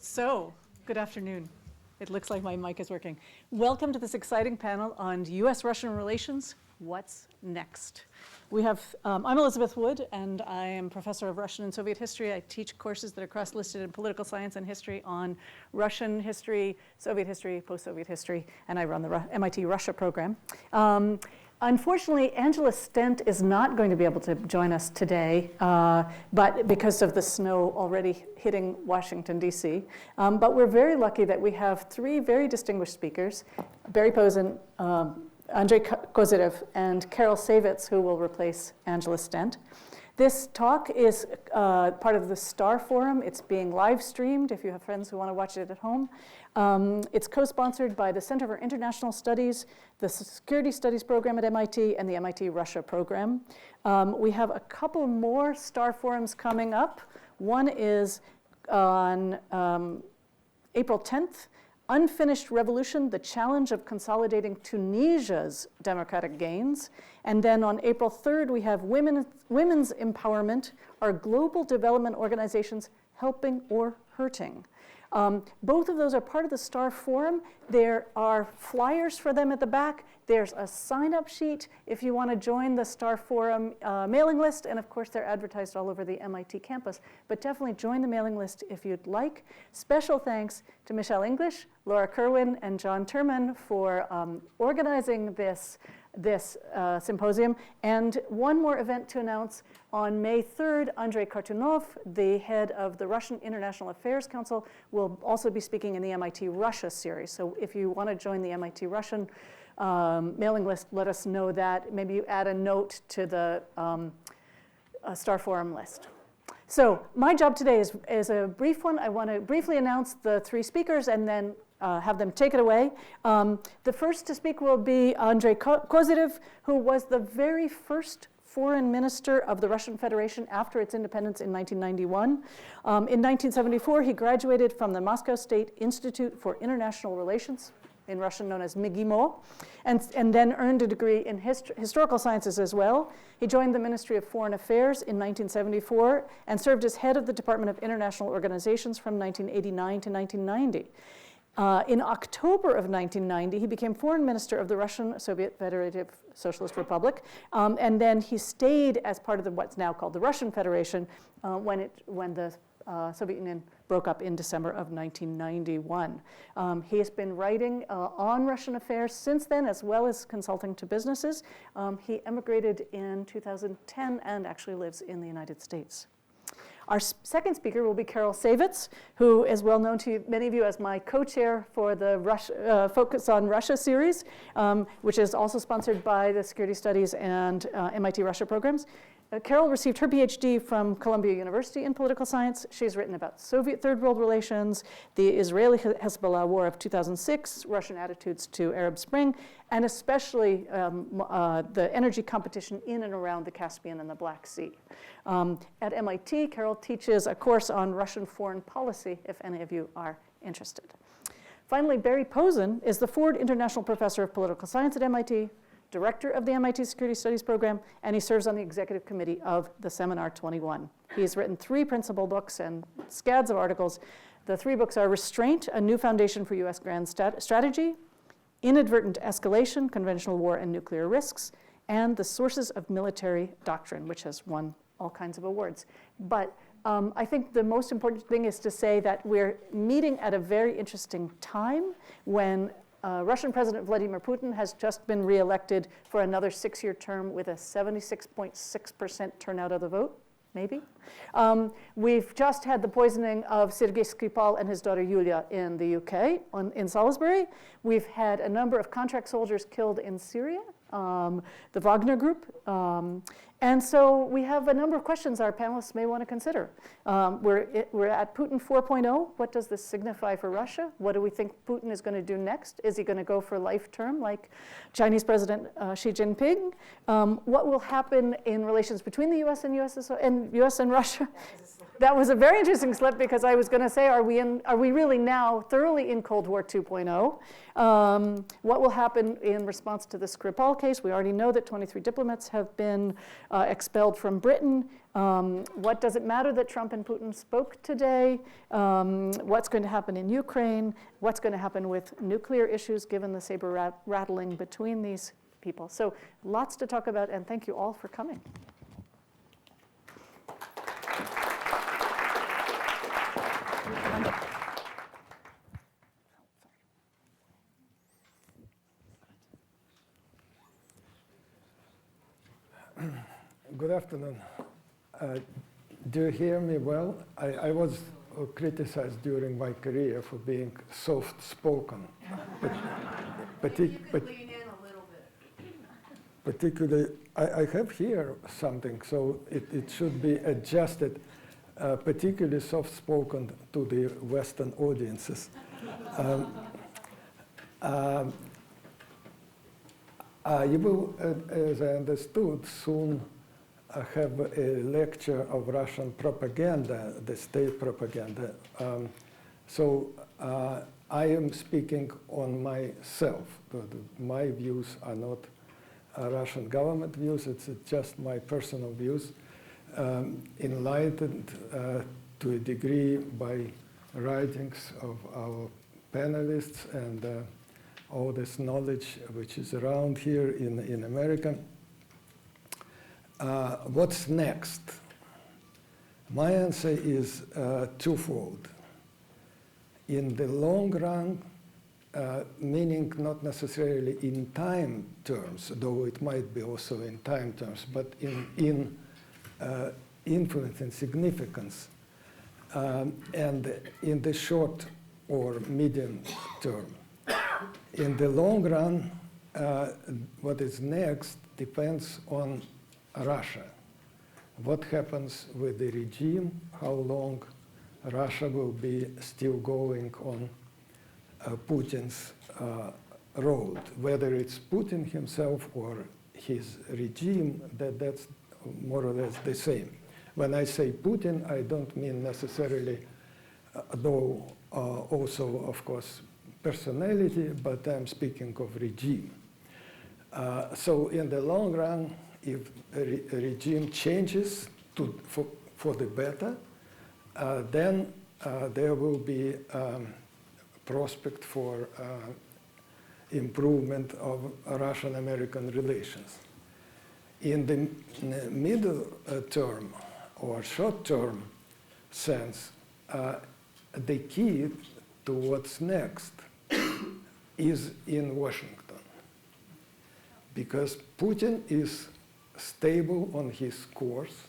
So, good afternoon. It looks like my mic is working. Welcome to this exciting panel on U.S.-Russian relations. What's next? We have, I'm Elizabeth Wood, and I am professor of Russian and Soviet history. I teach courses that are cross-listed in political science and history on Russian history, Soviet history, post-Soviet history, and I run the MIT Russia program. Unfortunately, Angela Stent is not going to be able to join us today, but because of the snow already hitting Washington, D.C. But we're very lucky that we have three very distinguished speakers, Barry Posen, Andrei Kozyrev, and Karol Savitz, who will replace Angela Stent. This talk is part of the Starr Forum. It's being live streamed if you have friends who want to watch it at home. It's co-sponsored by the Center for International Studies, the Security Studies program at MIT, and the MIT Russia program. We have a couple more Starr Forums coming up. One is on April 10th, Unfinished Revolution, the Challenge of Consolidating Tunisia's Democratic Gains. And then on April 3rd, we have Women's Empowerment, Are Global Development Organizations Helping or Hurting? Both of those are part of the Starr Forum. There are flyers for them at the back. There's a sign-up sheet if you want to join the Starr Forum mailing list. And of course, they're advertised all over the MIT campus. But definitely join the mailing list if you'd like. Special thanks to Michelle English, Laura Kerwin, and John Turman for organizing this symposium. And one more event to announce. On May 3rd, Andrei Kartunov, the head of the Russian International Affairs Council, will also be speaking in the MIT Russia series. So if you want to join the MIT Russian mailing list, let us know that. Maybe you add a note to the Starr Forum list. So my job today is a brief one. I want to briefly announce the three speakers and then have them take it away. The first to speak will be Andrei Kozyrev, who was the very first foreign minister of the Russian Federation after its independence in 1991. In 1974, he graduated from the Moscow State Institute for International Relations, in Russian known as MIGIMO, and then earned a degree in historical sciences as well. He joined the Ministry of Foreign Affairs in 1974 and served as head of the Department of International Organizations from 1989 to 1990. In October of 1990, he became foreign minister of the Russian Soviet Federative Socialist Republic, and then he stayed as part of what's now called the Russian Federation when the Soviet Union broke up in December of 1991. He has been writing on Russian affairs since then, as well as consulting to businesses. He emigrated in 2010 and actually lives in the United States. Our second speaker will be Karol Savitz, who is well known to many of you as my co-chair for the Focus on Russia series, which is also sponsored by the Security Studies and MIT Russia programs. Karol received her PhD from Columbia University in political science. She's written about Soviet Third World relations, the Israeli-Hezbollah War of 2006, Russian attitudes to Arab Spring, and especially the energy competition in and around the Caspian and the Black Sea. At MIT, Karol teaches a course on Russian foreign policy, if any of you are interested. Finally, Barry Posen is the Ford International Professor of Political Science at MIT, director of the MIT Security Studies program, and he serves on the executive committee of the Seminar 21. He's written 3 principal books and scads of articles. The 3 books are Restraint, A New Foundation for U.S. Grand Strategy, Inadvertent Escalation, Conventional War and Nuclear Risks, and The Sources of Military Doctrine, which has won all kinds of awards. But I think the most important thing is to say that we're meeting at a very interesting time when Russian President Vladimir Putin has just been reelected for another 6-year term with a 76.6% turnout of the vote, maybe. We've just had the poisoning of Sergei Skripal and his daughter Yulia in the UK, in Salisbury. We've had a number of contract soldiers killed in Syria, the Wagner Group. And so we have a number of questions our panelists may want to consider. We're at Putin 4.0. What does this signify for Russia? What do we think Putin is going to do next? Is he going to go for life term like Chinese President Xi Jinping? What will happen in relations between the U.S. and U.S. and Russia? that was a very interesting slip because I was going to say, are we really now thoroughly in Cold War 2.0? What will happen in response to the Skripal case? We already know that 23 diplomats have been expelled from Britain. What does it matter that Trump and Putin spoke today? What's going to happen in Ukraine? What's going to happen with nuclear issues given the saber rattling between these people? So lots to talk about, and thank you all for coming. Good afternoon. Do you hear me well? I was criticized during my career for being soft-spoken. But you could lean in a little bit. Particularly, I have here something, so it should be adjusted, particularly soft-spoken to the Western audiences. You will, as I understood, soon have a lecture of Russian propaganda, the state propaganda. So I am speaking on myself. My views are not Russian government views, it's just my personal views, enlightened to a degree by writings of our panelists and all this knowledge which is around here in America. What's next? My answer is twofold. In the long run, meaning not necessarily in time terms, though it might be also in time terms, but in influence and significance, and in the short or medium term. In the long run, what is next depends on Russia. What happens with the regime, how long Russia will be still going on Putin's road. Whether it's Putin himself or his regime, that's more or less the same. When I say Putin, I don't mean necessarily, though also, of course, personality, but I'm speaking of regime. So in the long run, if a regime changes for the better, then there will be prospect for improvement of Russian-American relations. In the middle term or short-term sense, the key to what's next is in Washington, because Putin is stable on his course,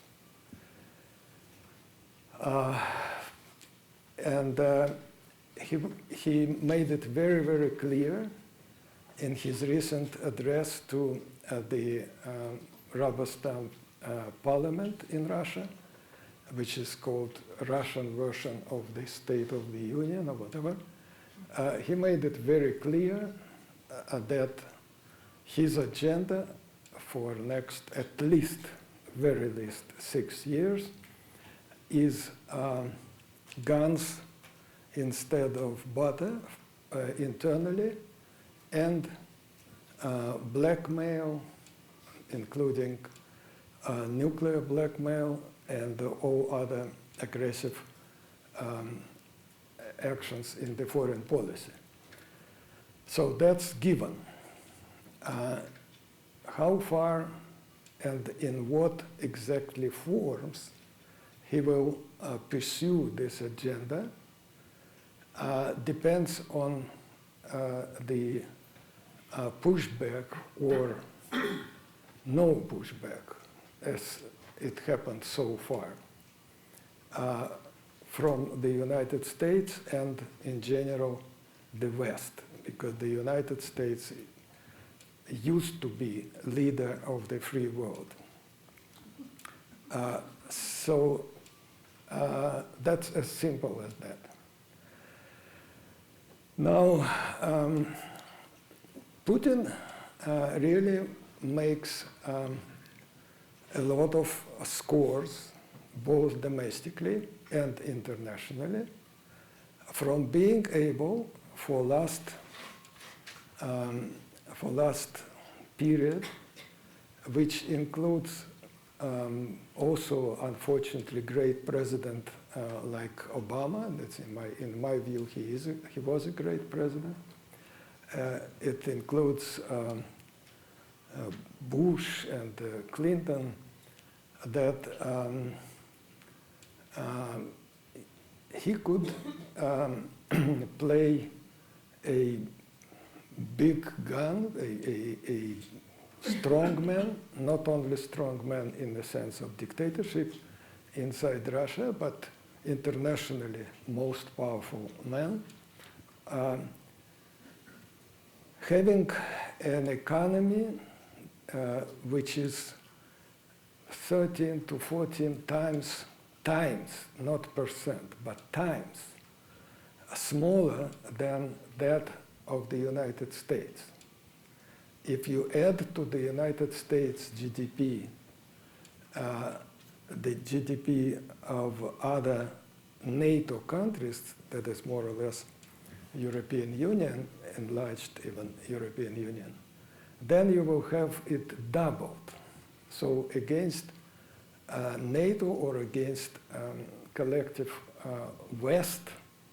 and he made it very, very clear in his recent address to the rubber-stamp parliament in Russia, which is called Russian version of the State of the Union or whatever. He made it very clear that his agenda for next, at least, very least 6 years, is guns instead of butter internally, and blackmail, including nuclear blackmail and all other aggressive actions in the foreign policy. So that's given. How far and in what exactly forms he will pursue this agenda depends on the pushback or no pushback, as it happened so far, from the United States and, in general, the West, because the United States used to be leader of the free world. So that's as simple as that. Now, Putin really makes a lot of scores, both domestically and internationally, from being able for last period, which includes also, unfortunately, great president like Obama. That's in my view, he was a great president. It includes Bush and Clinton. That he could play a big gun, a strong man, not only strong man in the sense of dictatorship inside Russia, but internationally most powerful man. Having an economy which is 13 to 14 times, not percent, but times, smaller than that of the United States. If you add to the United States GDP, the GDP of other NATO countries, that is more or less European Union, enlarged even European Union, then you will have it doubled. So against NATO or against collective West,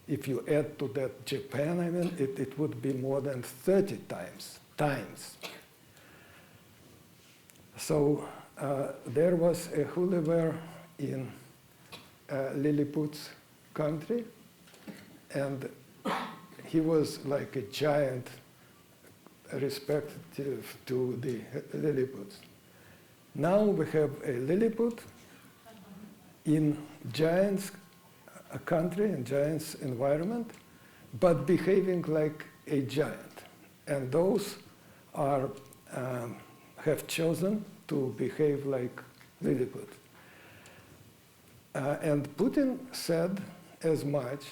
if you add to that Japan, I mean, it would be more than 30 times. So there was a Gulliver in Lilliput's country, and he was like a giant respective to the Lilliputs. Now we have a Lilliput in giant's country, in giant's environment, but behaving like a giant. And those are have chosen to behave like Lilliput. And Putin said as much,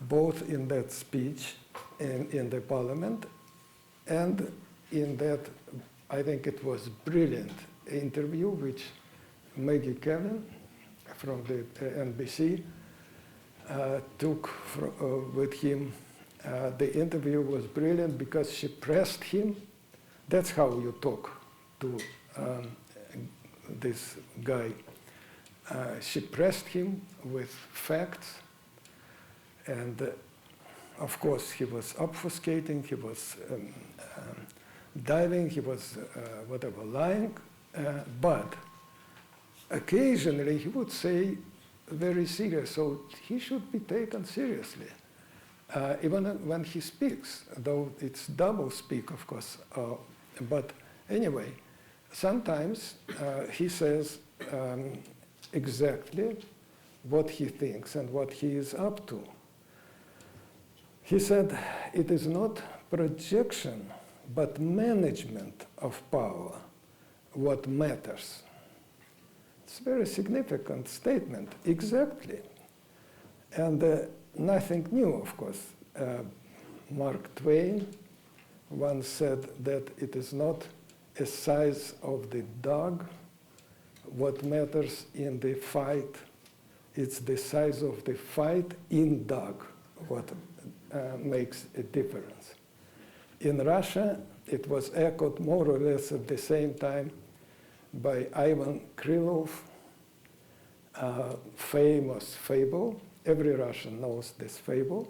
both in that speech in the parliament and in that, I think it was brilliant interview which Maggie Kevin from the NBC took with him. The interview was brilliant because she pressed him. That's how you talk to this guy. She pressed him with facts, and of course he was obfuscating, he was diving, he was whatever, lying, but occasionally he would say very serious, so he should be taken seriously. Even when he speaks, though it's double speak, of course. But anyway, sometimes he says exactly what he thinks and what he is up to. He said, it is not projection, but management of power what matters. It's a very significant statement, exactly. And nothing new, of course. Mark Twain once said that it is not a size of the dog what matters in the fight, it's the size of the fight in dog what makes a difference. In Russia, it was echoed more or less at the same time by Ivan Krylov, famous fable. Every Russian knows this fable.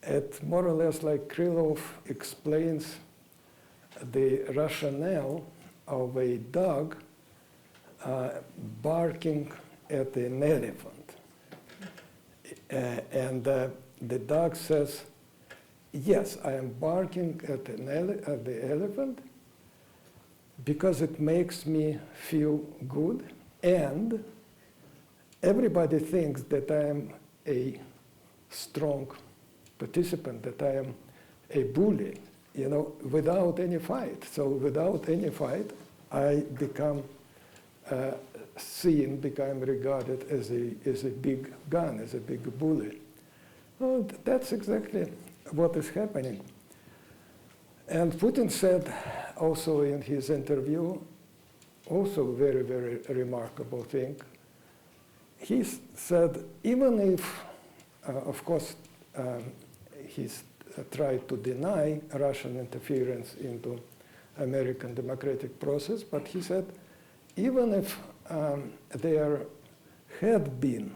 It more or less like Krylov explains the rationale of a dog barking at an elephant. And the dog says, yes, I am barking at the elephant because it makes me feel good, and everybody thinks that I am a strong participant, that I am a bully, you know, without any fight. So without any fight, I become become regarded as a big gun, as a big bully. Well, that's exactly what is happening. And Putin said also in his interview, also very, very remarkable thing. he said, even if, of course, he's tried to deny Russian interference into American democratic process, but he said, even if there had been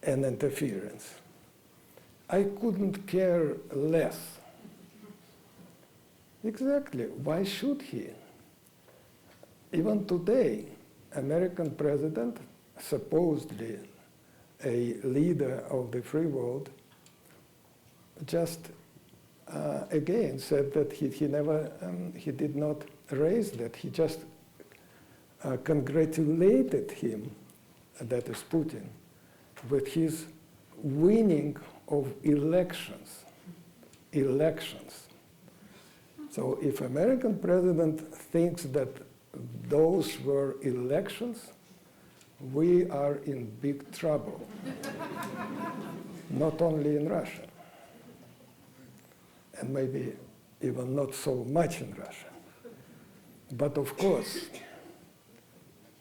an interference, I couldn't care less. Exactly. Why should he? Even today, American president, supposedly a leader of the free world, just again said that he did not raise that. He just congratulated him, that is Putin, with his winning of elections. So if American president thinks that those were elections, we are in big trouble. Not only in Russia, and maybe even not so much in Russia. But of course,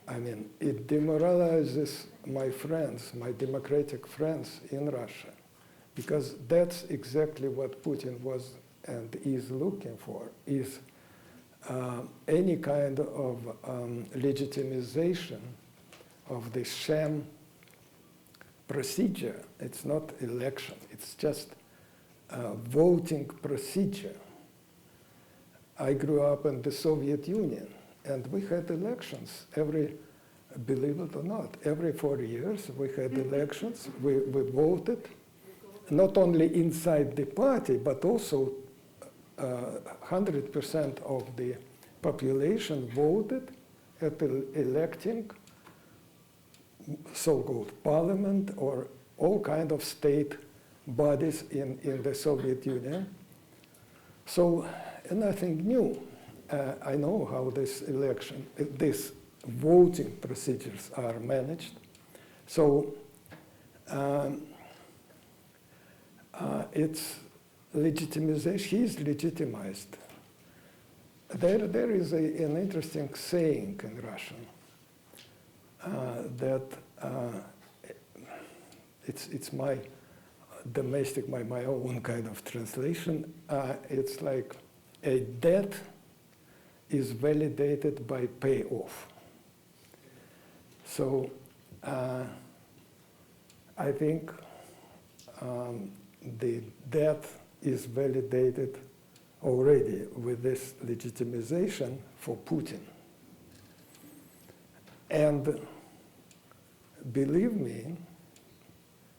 I mean, it demoralizes my friends, my democratic friends in Russia, because that's exactly what Putin was and is looking for, is any kind of legitimization of the sham procedure. It's not election, it's just voting procedure. I grew up in the Soviet Union, and we had elections believe it or not, every 4 years we had elections. We voted, not only inside the party, but also 100% of the population voted at electing so-called parliament or all kind of state bodies in the Soviet Union. So nothing new. I know how these voting procedures are managed. So it's legitimization. He's legitimized. There is an interesting saying in Russian that it's my domestic, my own kind of translation. It's like a debt is validated by payoff. So I think the debt is validated already with this legitimization for Putin. And believe me,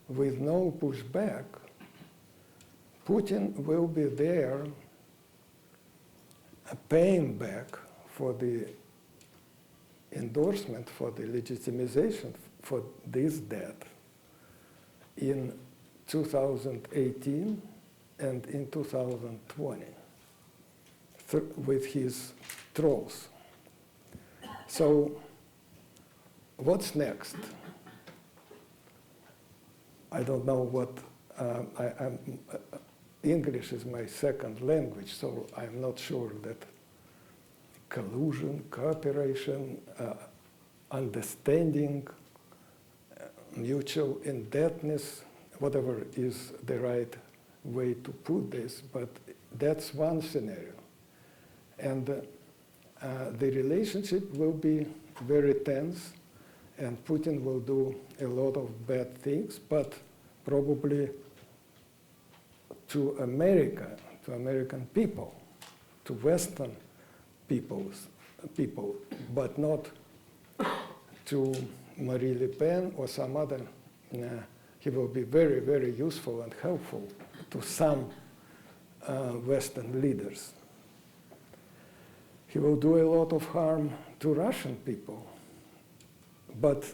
with no pushback, Putin will be there paying back for the endorsement, for the legitimization for this debt in 2018 and in 2020 with his trolls. So what's next? I don't know what, English is my second language, so I'm not sure that collusion, cooperation, understanding, mutual indebtedness, whatever is the right way to put this, but that's one scenario. And the relationship will be very tense, and Putin will do a lot of bad things, but probably to America, to American people, to Western people, but not to Marie Le Pen or some other. He will be very, very useful and helpful to some Western leaders. He will do a lot of harm to Russian people, but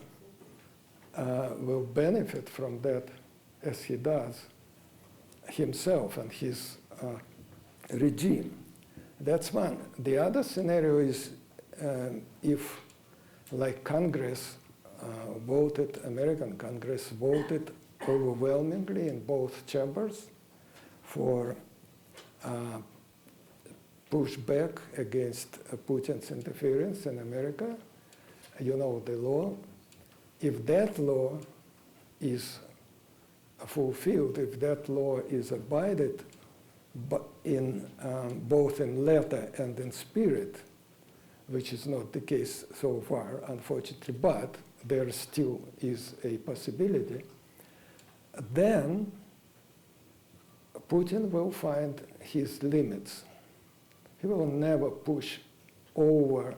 will benefit from that as he does himself and his regime. That's one. The other scenario is if, like Congress voted, American Congress voted overwhelmingly in both chambers for pushback against Putin's interference in America. You know the law. if that law is fulfilled, if that law is abided in both in letter and in spirit, which is not the case so far, unfortunately, but there still is a possibility, then Putin will find his limits. He will never push over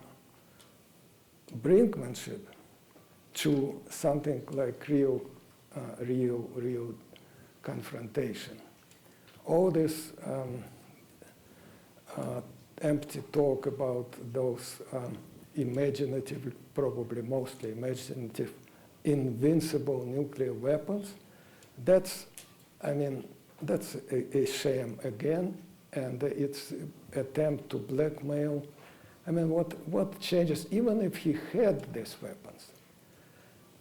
brinkmanship to something like real confrontation. All this empty talk about those imaginative, probably mostly imaginative, invincible nuclear weapons, that's a shame again, and it's attempt to blackmail. I mean, what changes, even if he had these weapons?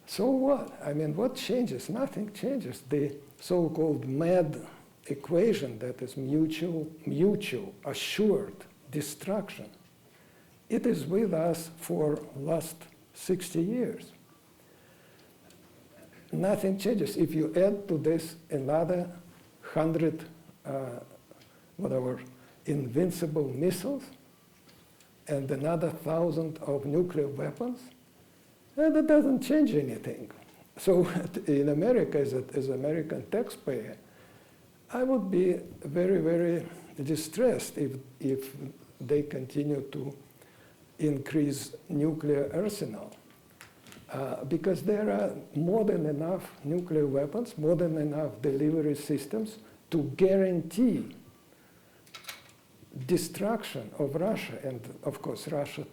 So what? I mean, what changes? Nothing changes. The so-called MAD equation, that is mutual assured destruction, it is with us for last 60 years. Nothing changes. If you add to this another 100 invincible missiles and another 1,000 of nuclear weapons, that doesn't change anything. So in America, as an American taxpayer, I would be very, very distressed if they continue to increase nuclear arsenal. Because there are more than enough nuclear weapons, more than enough delivery systems to guarantee destruction of Russia, and of course Russia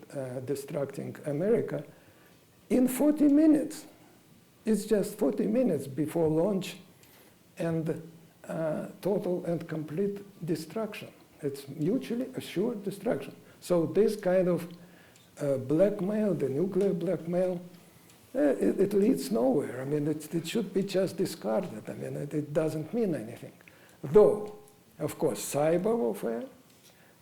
destructing America, in 40 minutes. It's just 40 minutes before launch and total and complete destruction. It's mutually assured destruction. So this kind of blackmail, the nuclear blackmail, it leads nowhere. I mean, it should be just discarded. I mean, it doesn't mean anything. Though, of course, cyber warfare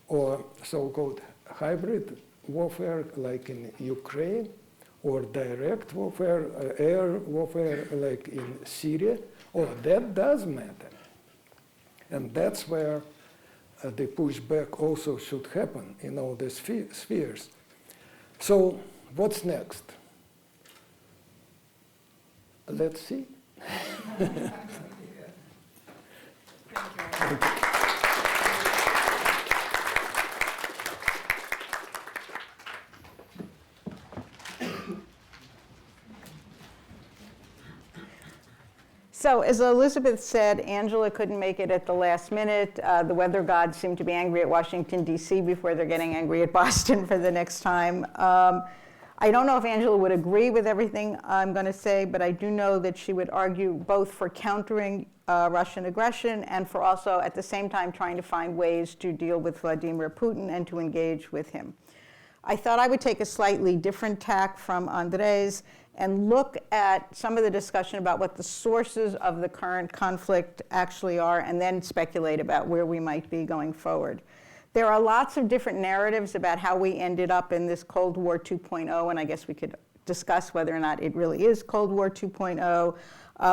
or so-called hybrid warfare, like in Ukraine, or direct warfare, air warfare, like in Syria, that does matter. And that's where the pushback also should happen in all these spheres. So what's next? Let's see. Thank you. So as Elizabeth said, Angela couldn't make it at the last minute. The weather gods seem to be angry at Washington, D.C. before they're getting angry at Boston for the next time. I don't know if Angela would agree with everything I'm going to say, but I do know that she would argue both for countering Russian aggression and for also, at the same time, trying to find ways to deal with Vladimir Putin and to engage with him. I thought I would take a slightly different tack from Andrei's and look at some of the discussion about what the sources of the current conflict actually are, and then speculate about where we might be going forward. There are lots of different narratives about how we ended up in this Cold War 2.0, and I guess we could discuss whether or not it really is Cold War 2.0.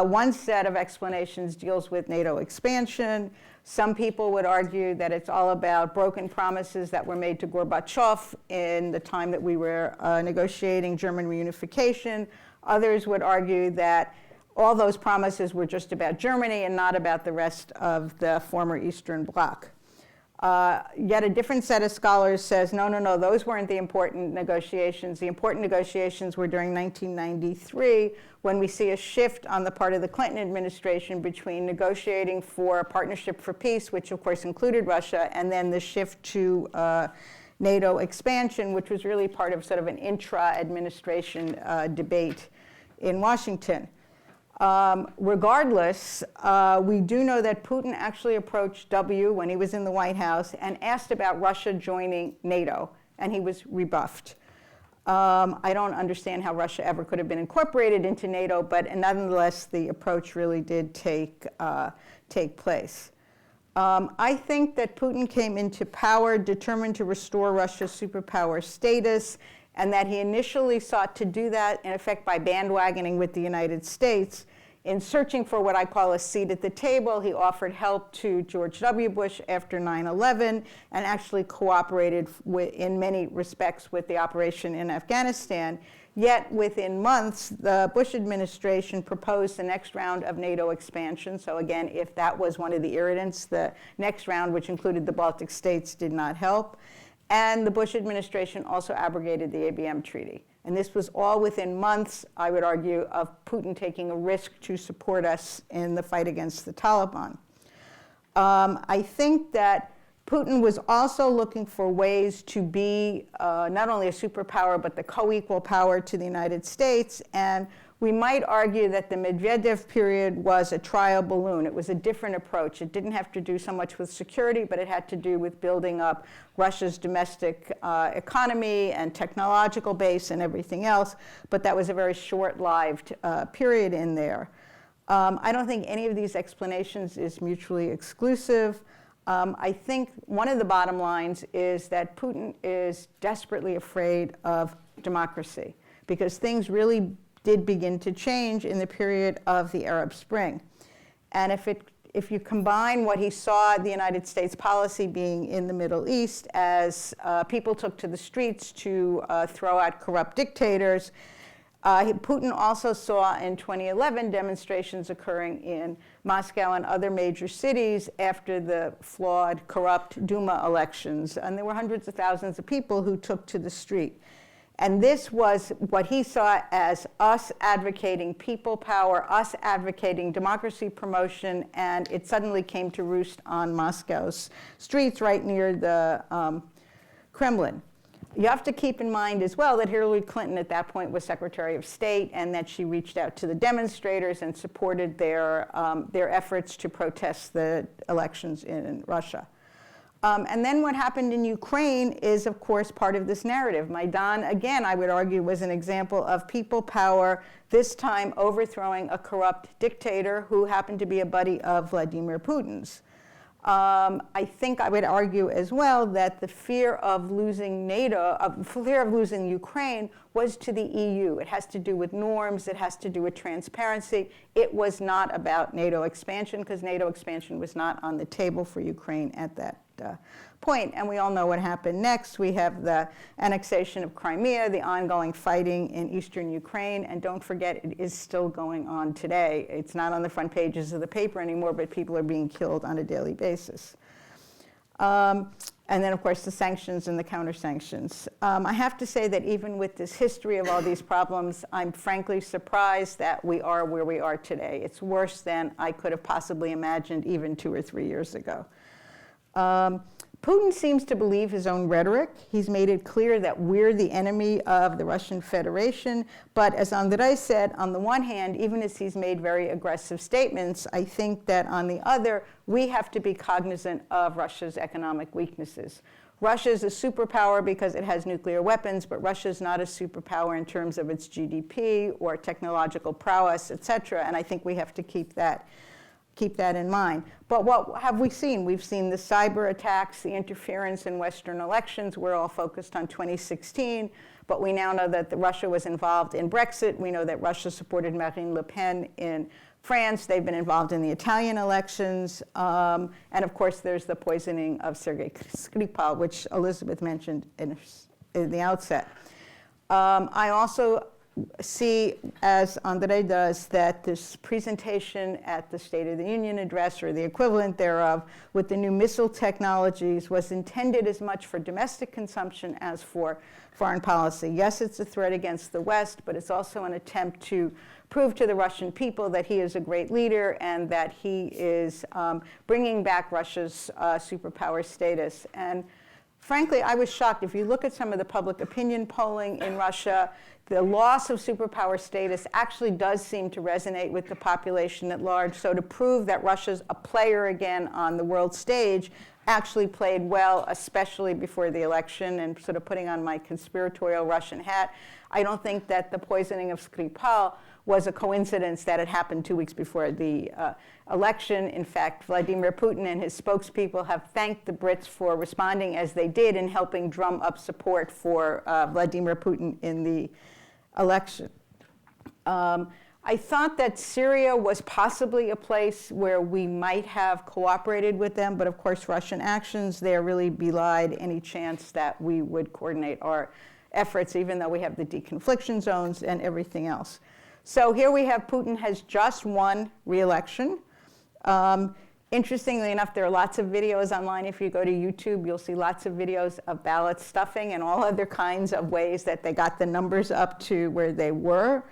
One set of explanations deals with NATO expansion. Some people would argue that it's all about broken promises that were made to Gorbachev in the time that we were negotiating German reunification. Others would argue that all those promises were just about Germany and not about the rest of the former Eastern Bloc. Yet a different set of scholars says, no, those weren't the important negotiations. The important negotiations were during 1993, when we see a shift on the part of the Clinton administration between negotiating for a partnership for peace, which of course included Russia, and then the shift to NATO expansion, which was really part of sort of an intra-administration debate in Washington. Regardless, we do know that Putin actually approached W when he was in the White House and asked about Russia joining NATO, and he was rebuffed. I don't understand how Russia ever could have been incorporated into NATO, but nonetheless, the approach really did take place. I think that Putin came into power determined to restore Russia's superpower status and that he initially sought to do that, in effect, by bandwagoning with the United States. In searching for what I call a seat at the table, he offered help to George W. Bush after 9/11 and actually cooperated in many respects with the operation in Afghanistan. Yet within months, the Bush administration proposed the next round of NATO expansion. So again, if that was one of the irritants, the next round, which included the Baltic states, did not help. And the Bush administration also abrogated the ABM treaty. And this was all within months, I would argue, of Putin taking a risk to support us in the fight against the Taliban. I think that Putin was also looking for ways to be not only a superpower, but the co-equal power to the United States. And we might argue that the Medvedev period was a trial balloon. It was a different approach. It didn't have to do so much with security, but it had to do with building up Russia's domestic economy and technological base and everything else. But that was a very short-lived period in there. I don't think any of these explanations is mutually exclusive. I think one of the bottom lines is that Putin is desperately afraid of democracy because things really did begin to change in the period of the Arab Spring. And if you combine what he saw the United States policy being in the Middle East as people took to the streets to throw out corrupt dictators, Putin also saw in 2011 demonstrations occurring in Moscow and other major cities after the flawed, corrupt Duma elections. And there were hundreds of thousands of people who took to the street. And this was what he saw as us advocating people power, us advocating democracy promotion, and it suddenly came to roost on Moscow's streets right near the Kremlin. You have to keep in mind as well that Hillary Clinton at that point was Secretary of State and that she reached out to the demonstrators and supported their efforts to protest the elections in Russia. And then what happened in Ukraine is, of course, part of this narrative. Maidan, again, I would argue, was an example of people power, this time overthrowing a corrupt dictator who happened to be a buddy of Vladimir Putin's. I think I would argue as well that the fear of losing NATO, fear of losing Ukraine was to the EU. It has to do with norms. It has to do with transparency. It was not about NATO expansion because NATO expansion was not on the table for Ukraine at that point. And we all know what happened next. We have the annexation of Crimea, the ongoing fighting in eastern Ukraine, and don't forget, it is still going on today. It's not on the front pages of the paper anymore, but people are being killed on a daily basis. And then, of course, the sanctions and the counter-sanctions. I have to say that even with this history of all these problems, I'm frankly surprised that we are where we are today. It's worse than I could have possibly imagined even 2 or 3 years ago. Putin seems to believe his own rhetoric. He's made it clear that we're the enemy of the Russian Federation. But as Andrei said, on the one hand, even as he's made very aggressive statements, I think that on the other, we have to be cognizant of Russia's economic weaknesses. Russia is a superpower because it has nuclear weapons, but Russia is not a superpower in terms of its GDP or technological prowess, et cetera. And I think we have to keep that in mind. But what have we seen? We've seen the cyber attacks, the interference in Western elections. We're all focused on 2016, but we now know that Russia was involved in Brexit. We know that Russia supported Marine Le Pen in France. They've been involved in the Italian elections. And of course, there's the poisoning of Sergei Skripal, which Elizabeth mentioned in the outset. I also see, as Andrei does, that this presentation at the State of the Union address, or the equivalent thereof, with the new missile technologies was intended as much for domestic consumption as for foreign policy. Yes, it's a threat against the West, but it's also an attempt to prove to the Russian people that he is a great leader and that he is bringing back Russia's superpower status. And frankly, I was shocked. If you look at some of the public opinion polling in Russia, the loss of superpower status actually does seem to resonate with the population at large. So to prove that Russia's a player again on the world stage, actually played well, especially before the election, and sort of putting on my conspiratorial Russian hat. I don't think that the poisoning of Skripal was a coincidence that it happened 2 weeks before the election. In fact, Vladimir Putin and his spokespeople have thanked the Brits for responding as they did in helping drum up support for Vladimir Putin in the election. I thought that Syria was possibly a place where we might have cooperated with them, but of course Russian actions there really belied any chance that we would coordinate our efforts, even though we have the deconfliction zones and everything else. So here we have Putin has just won re-election. Interestingly enough, there are lots of videos online. If you go to YouTube, you'll see lots of videos of ballot stuffing and all other kinds of ways that they got the numbers up to where they were.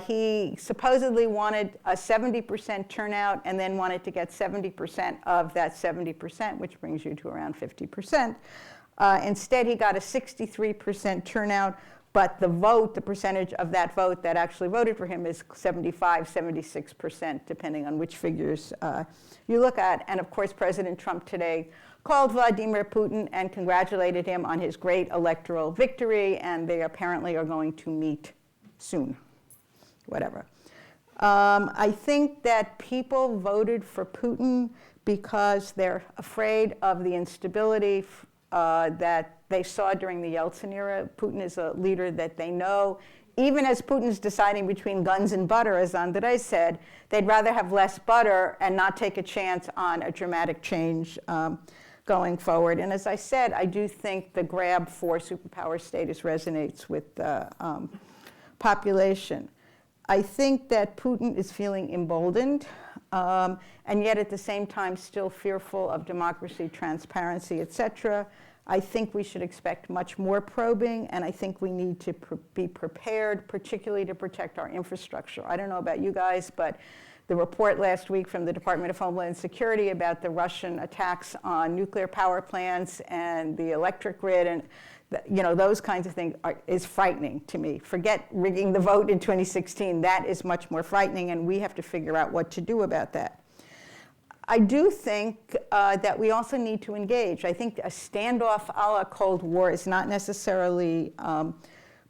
He supposedly wanted a 70% turnout and then wanted to get 70% of that 70%, which brings you to around 50%. Instead, he got a 63% turnout, but the vote, the percentage of that vote that actually voted for him is 75, 76%, depending on which figures you look at. And of course, President Trump today called Vladimir Putin and congratulated him on his great electoral victory, and they apparently are going to meet soon. Whatever. I think that people voted for Putin because they're afraid of the instability that they saw during the Yeltsin era. Putin is a leader that they know. Even as Putin's deciding between guns and butter, as Andrei said, they'd rather have less butter and not take a chance on a dramatic change going forward. And as I said, I do think the grab for superpower status resonates with the population. I think that Putin is feeling emboldened, and yet at the same time still fearful of democracy, transparency, etc. I think we should expect much more probing, and I think we need to be prepared, particularly to protect our infrastructure. I don't know about you guys, but the report last week from the Department of Homeland Security about the Russian attacks on nuclear power plants and the electric grid and those kinds of things is frightening to me. Forget rigging the vote in 2016. That is much more frightening, and we have to figure out what to do about that. I do think that we also need to engage. I think a standoff a la Cold War is not necessarily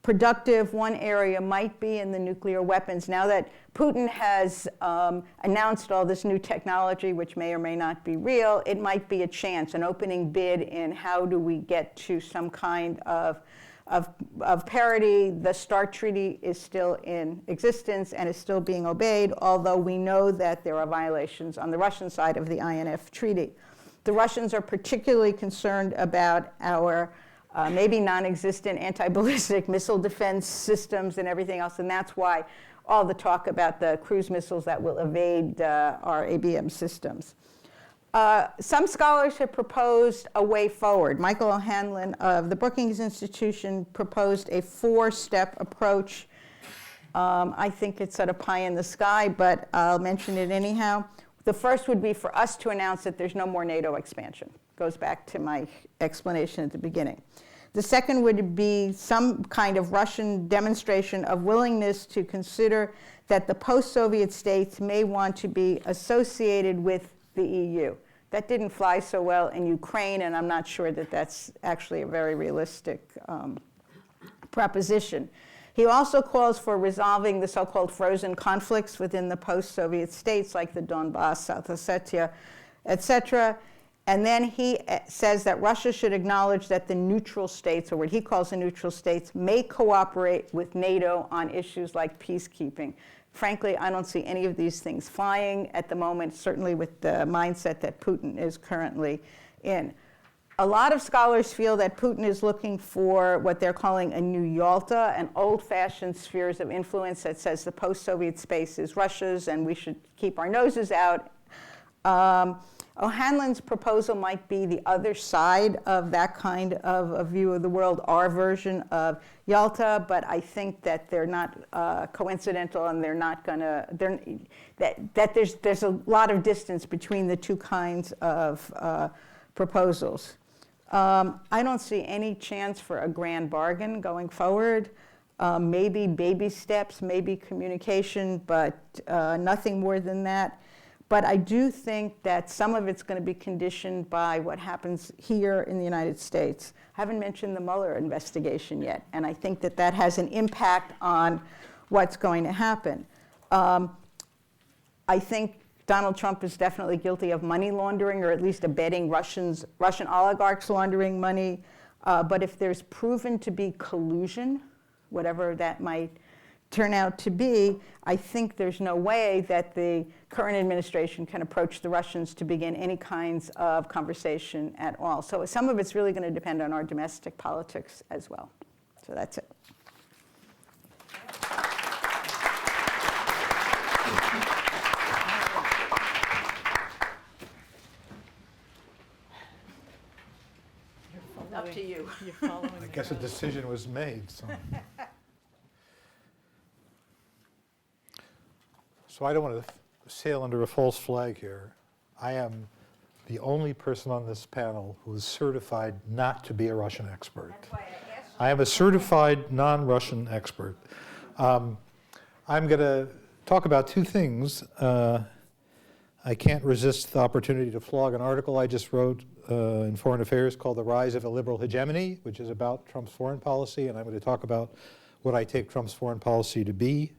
productive. One area might be in the nuclear weapons. Now that Putin has announced all this new technology, which may or may not be real, it might be a chance, an opening bid in how do we get to some kind of parity. The Starr Treaty is still in existence and is still being obeyed, although we know that there are violations on the Russian side of the INF Treaty. The Russians are particularly concerned about our maybe non-existent anti-ballistic missile defense systems and everything else, and that's why all the talk about the cruise missiles that will evade our ABM systems. Some scholars have proposed a way forward. Michael O'Hanlon of the Brookings Institution proposed a 4-step approach. I think it's sort of pie in the sky, but I'll mention it anyhow. The first would be for us to announce that there's no more NATO expansion. Goes back to my explanation at the beginning. The second would be some kind of Russian demonstration of willingness to consider that the post-Soviet states may want to be associated with the EU. That didn't fly so well in Ukraine, and I'm not sure that that's actually a very realistic proposition. He also calls for resolving the so-called frozen conflicts within the post-Soviet states, like the Donbass, South Ossetia, etc. And then he says that Russia should acknowledge that the neutral states, or what he calls the neutral states, may cooperate with NATO on issues like peacekeeping. Frankly, I don't see any of these things flying at the moment, certainly with the mindset that Putin is currently in. A lot of scholars feel that Putin is looking for what they're calling a new Yalta, an old-fashioned spheres of influence that says the post-Soviet space is Russia's and we should keep our noses out. O'Hanlon's proposal might be the other side of that kind of a view of the world, our version of Yalta, but I think that they're not coincidental, and they're not going to, that there's a lot of distance between the two kinds of proposals. I don't see any chance for a grand bargain going forward. Maybe baby steps, maybe communication, but nothing more than that. But I do think that some of it's going to be conditioned by what happens here in the United States. I haven't mentioned the Mueller investigation yet, and I think that that has an impact on what's going to happen. I think Donald Trump is definitely guilty of money laundering, or at least abetting Russian oligarchs laundering money. But if there's proven to be collusion, whatever that might turn out to be, I think there's no way that the current administration can approach the Russians to begin any kinds of conversation at all. So some of it's really going to depend on our domestic politics as well. So that's it. Up to you. You're following I guess a decision was made. So I don't want to sail under a false flag here. I am the only person on this panel who is certified not to be a Russian expert. That's why I asked I am a certified non-Russian expert. I'm going to talk about two things. I can't resist the opportunity to flog an article I just wrote in Foreign Affairs called The Rise of a Liberal Hegemony, which is about Trump's foreign policy, and I'm going to talk about what I take Trump's foreign policy to be.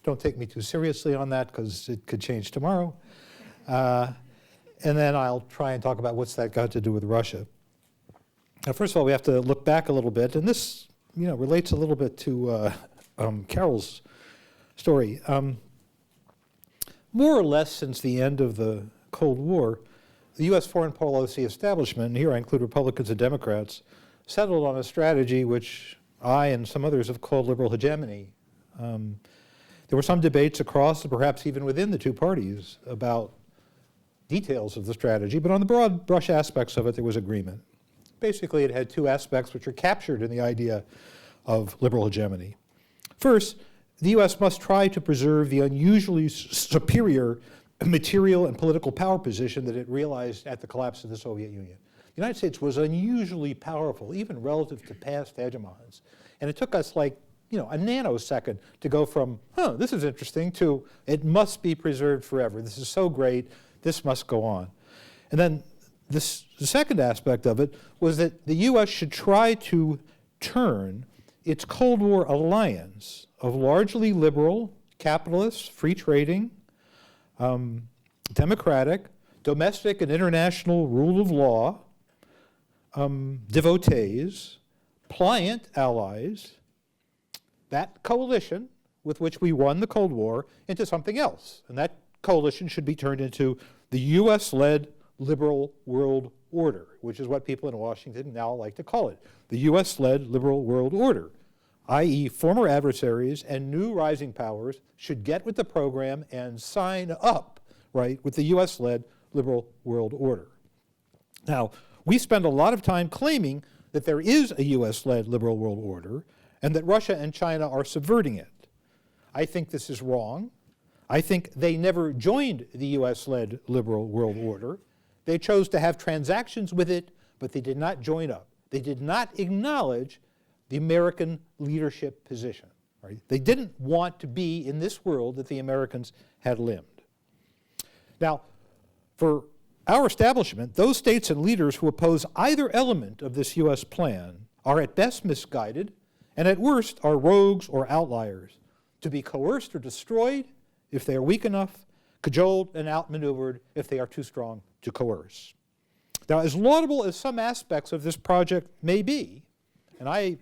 Don't take me too seriously on that, because it could change tomorrow. And then I'll try and talk about what's that got to do with Russia. Now, first of all, we have to look back a little bit, and this relates a little bit to Karol's story. More or less since the end of the Cold War, the U.S. foreign policy establishment, and here I include Republicans and Democrats, settled on a strategy which I and some others have called liberal hegemony. There were some debates across, perhaps even within the two parties, about details of the strategy, but on the broad brush aspects of it, there was agreement. Basically, it had two aspects which are captured in the idea of liberal hegemony. First, the U.S. must try to preserve the unusually superior material and political power position that it realized at the collapse of the Soviet Union. The United States was unusually powerful, even relative to past hegemons. And it took us like, a nanosecond to go from, this is interesting, to it must be preserved forever. This is so great, this must go on. And then the second aspect of it was that the U.S. should try to turn its Cold War alliance of largely liberal, capitalist, free trading, democratic, domestic and international rule of law, devotees, pliant allies, that coalition with which we won the Cold War, into something else. And that coalition should be turned into the U.S.-led liberal world order, which is what people in Washington now like to call it, the U.S.-led liberal world order, i.e. former adversaries and new rising powers should get with the program and sign up, with the U.S.-led liberal world order. Now, we spend a lot of time claiming that there is a U.S.-led liberal world order and that Russia and China are subverting it. I think this is wrong. I think they never joined the U.S.-led liberal world order. They chose to have transactions with it, but they did not join up. They did not acknowledge the American leadership position. They didn't want to be in this world that the Americans had limbed. Now, for our establishment, those states and leaders who oppose either element of this U.S. plan are at best misguided, and at worst are rogues or outliers, to be coerced or destroyed if they are weak enough, cajoled and outmaneuvered if they are too strong to coerce. Now, as laudable as some aspects of this project may be, and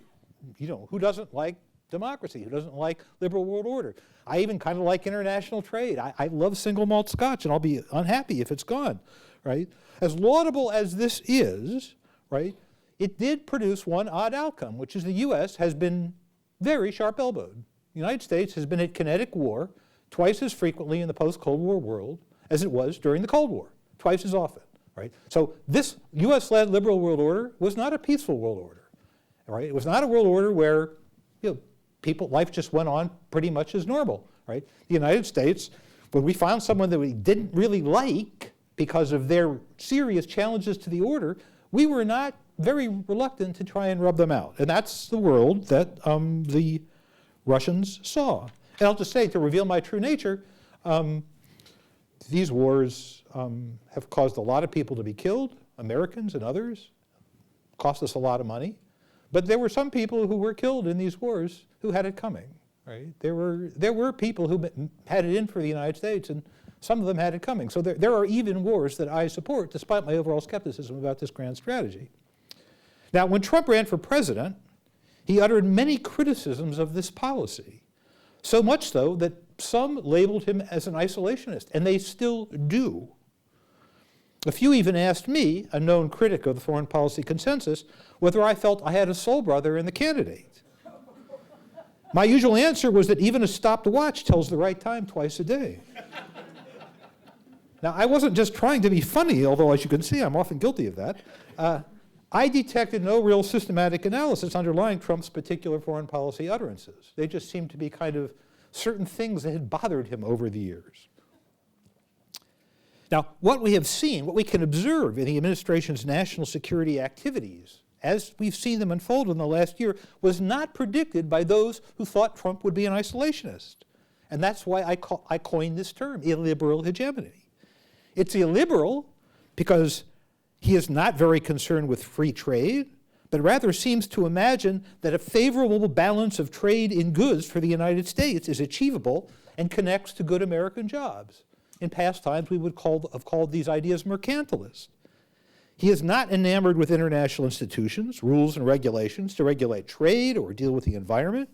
who doesn't like democracy? Who doesn't like liberal world order? I even kind of like international trade. I love single malt scotch, and I'll be unhappy if it's gone, As laudable as this is, it did produce one odd outcome, which is the U.S. has been very sharp-elbowed. The United States has been at kinetic war twice as frequently in the post-Cold War world as it was during the Cold War, twice as often, So this U.S.-led liberal world order was not a peaceful world order, It was not a world order where, life just went on pretty much as normal, The United States, when we found someone that we didn't really like because of their serious challenges to the order, we were not very reluctant to try and rub them out. And that's the world that the Russians saw. And I'll just say, to reveal my true nature, these wars have caused a lot of people to be killed, Americans and others, cost us a lot of money. But there were some people who were killed in these wars who had it coming, right? There were people who had it in for the United States, and some of them had it coming. So there are even wars that I support, despite my overall skepticism about this grand strategy. Now, when Trump ran for president, he uttered many criticisms of this policy, so much so that some labeled him as an isolationist, and they still do. A few even asked me, a known critic of the foreign policy consensus, whether I felt I had a soul brother in the candidate. My usual answer was that even a stopped watch tells the right time twice a day. Now, I wasn't just trying to be funny, although as you can see, I'm often guilty of that. I detected no real systematic analysis underlying Trump's particular foreign policy utterances. They just seemed to be kind of certain things that had bothered him over the years. Now, what we have seen, what we can observe in the administration's national security activities, as we've seen them unfold in the last year, was not predicted by those who thought Trump would be an isolationist. And that's why I coined this term, illiberal hegemony. It's illiberal because he is not very concerned with free trade, but rather seems to imagine that a favorable balance of trade in goods for the United States is achievable and connects to good American jobs. In past times, we would have called these ideas mercantilist. He is not enamored with international institutions, rules and regulations to regulate trade or deal with the environment.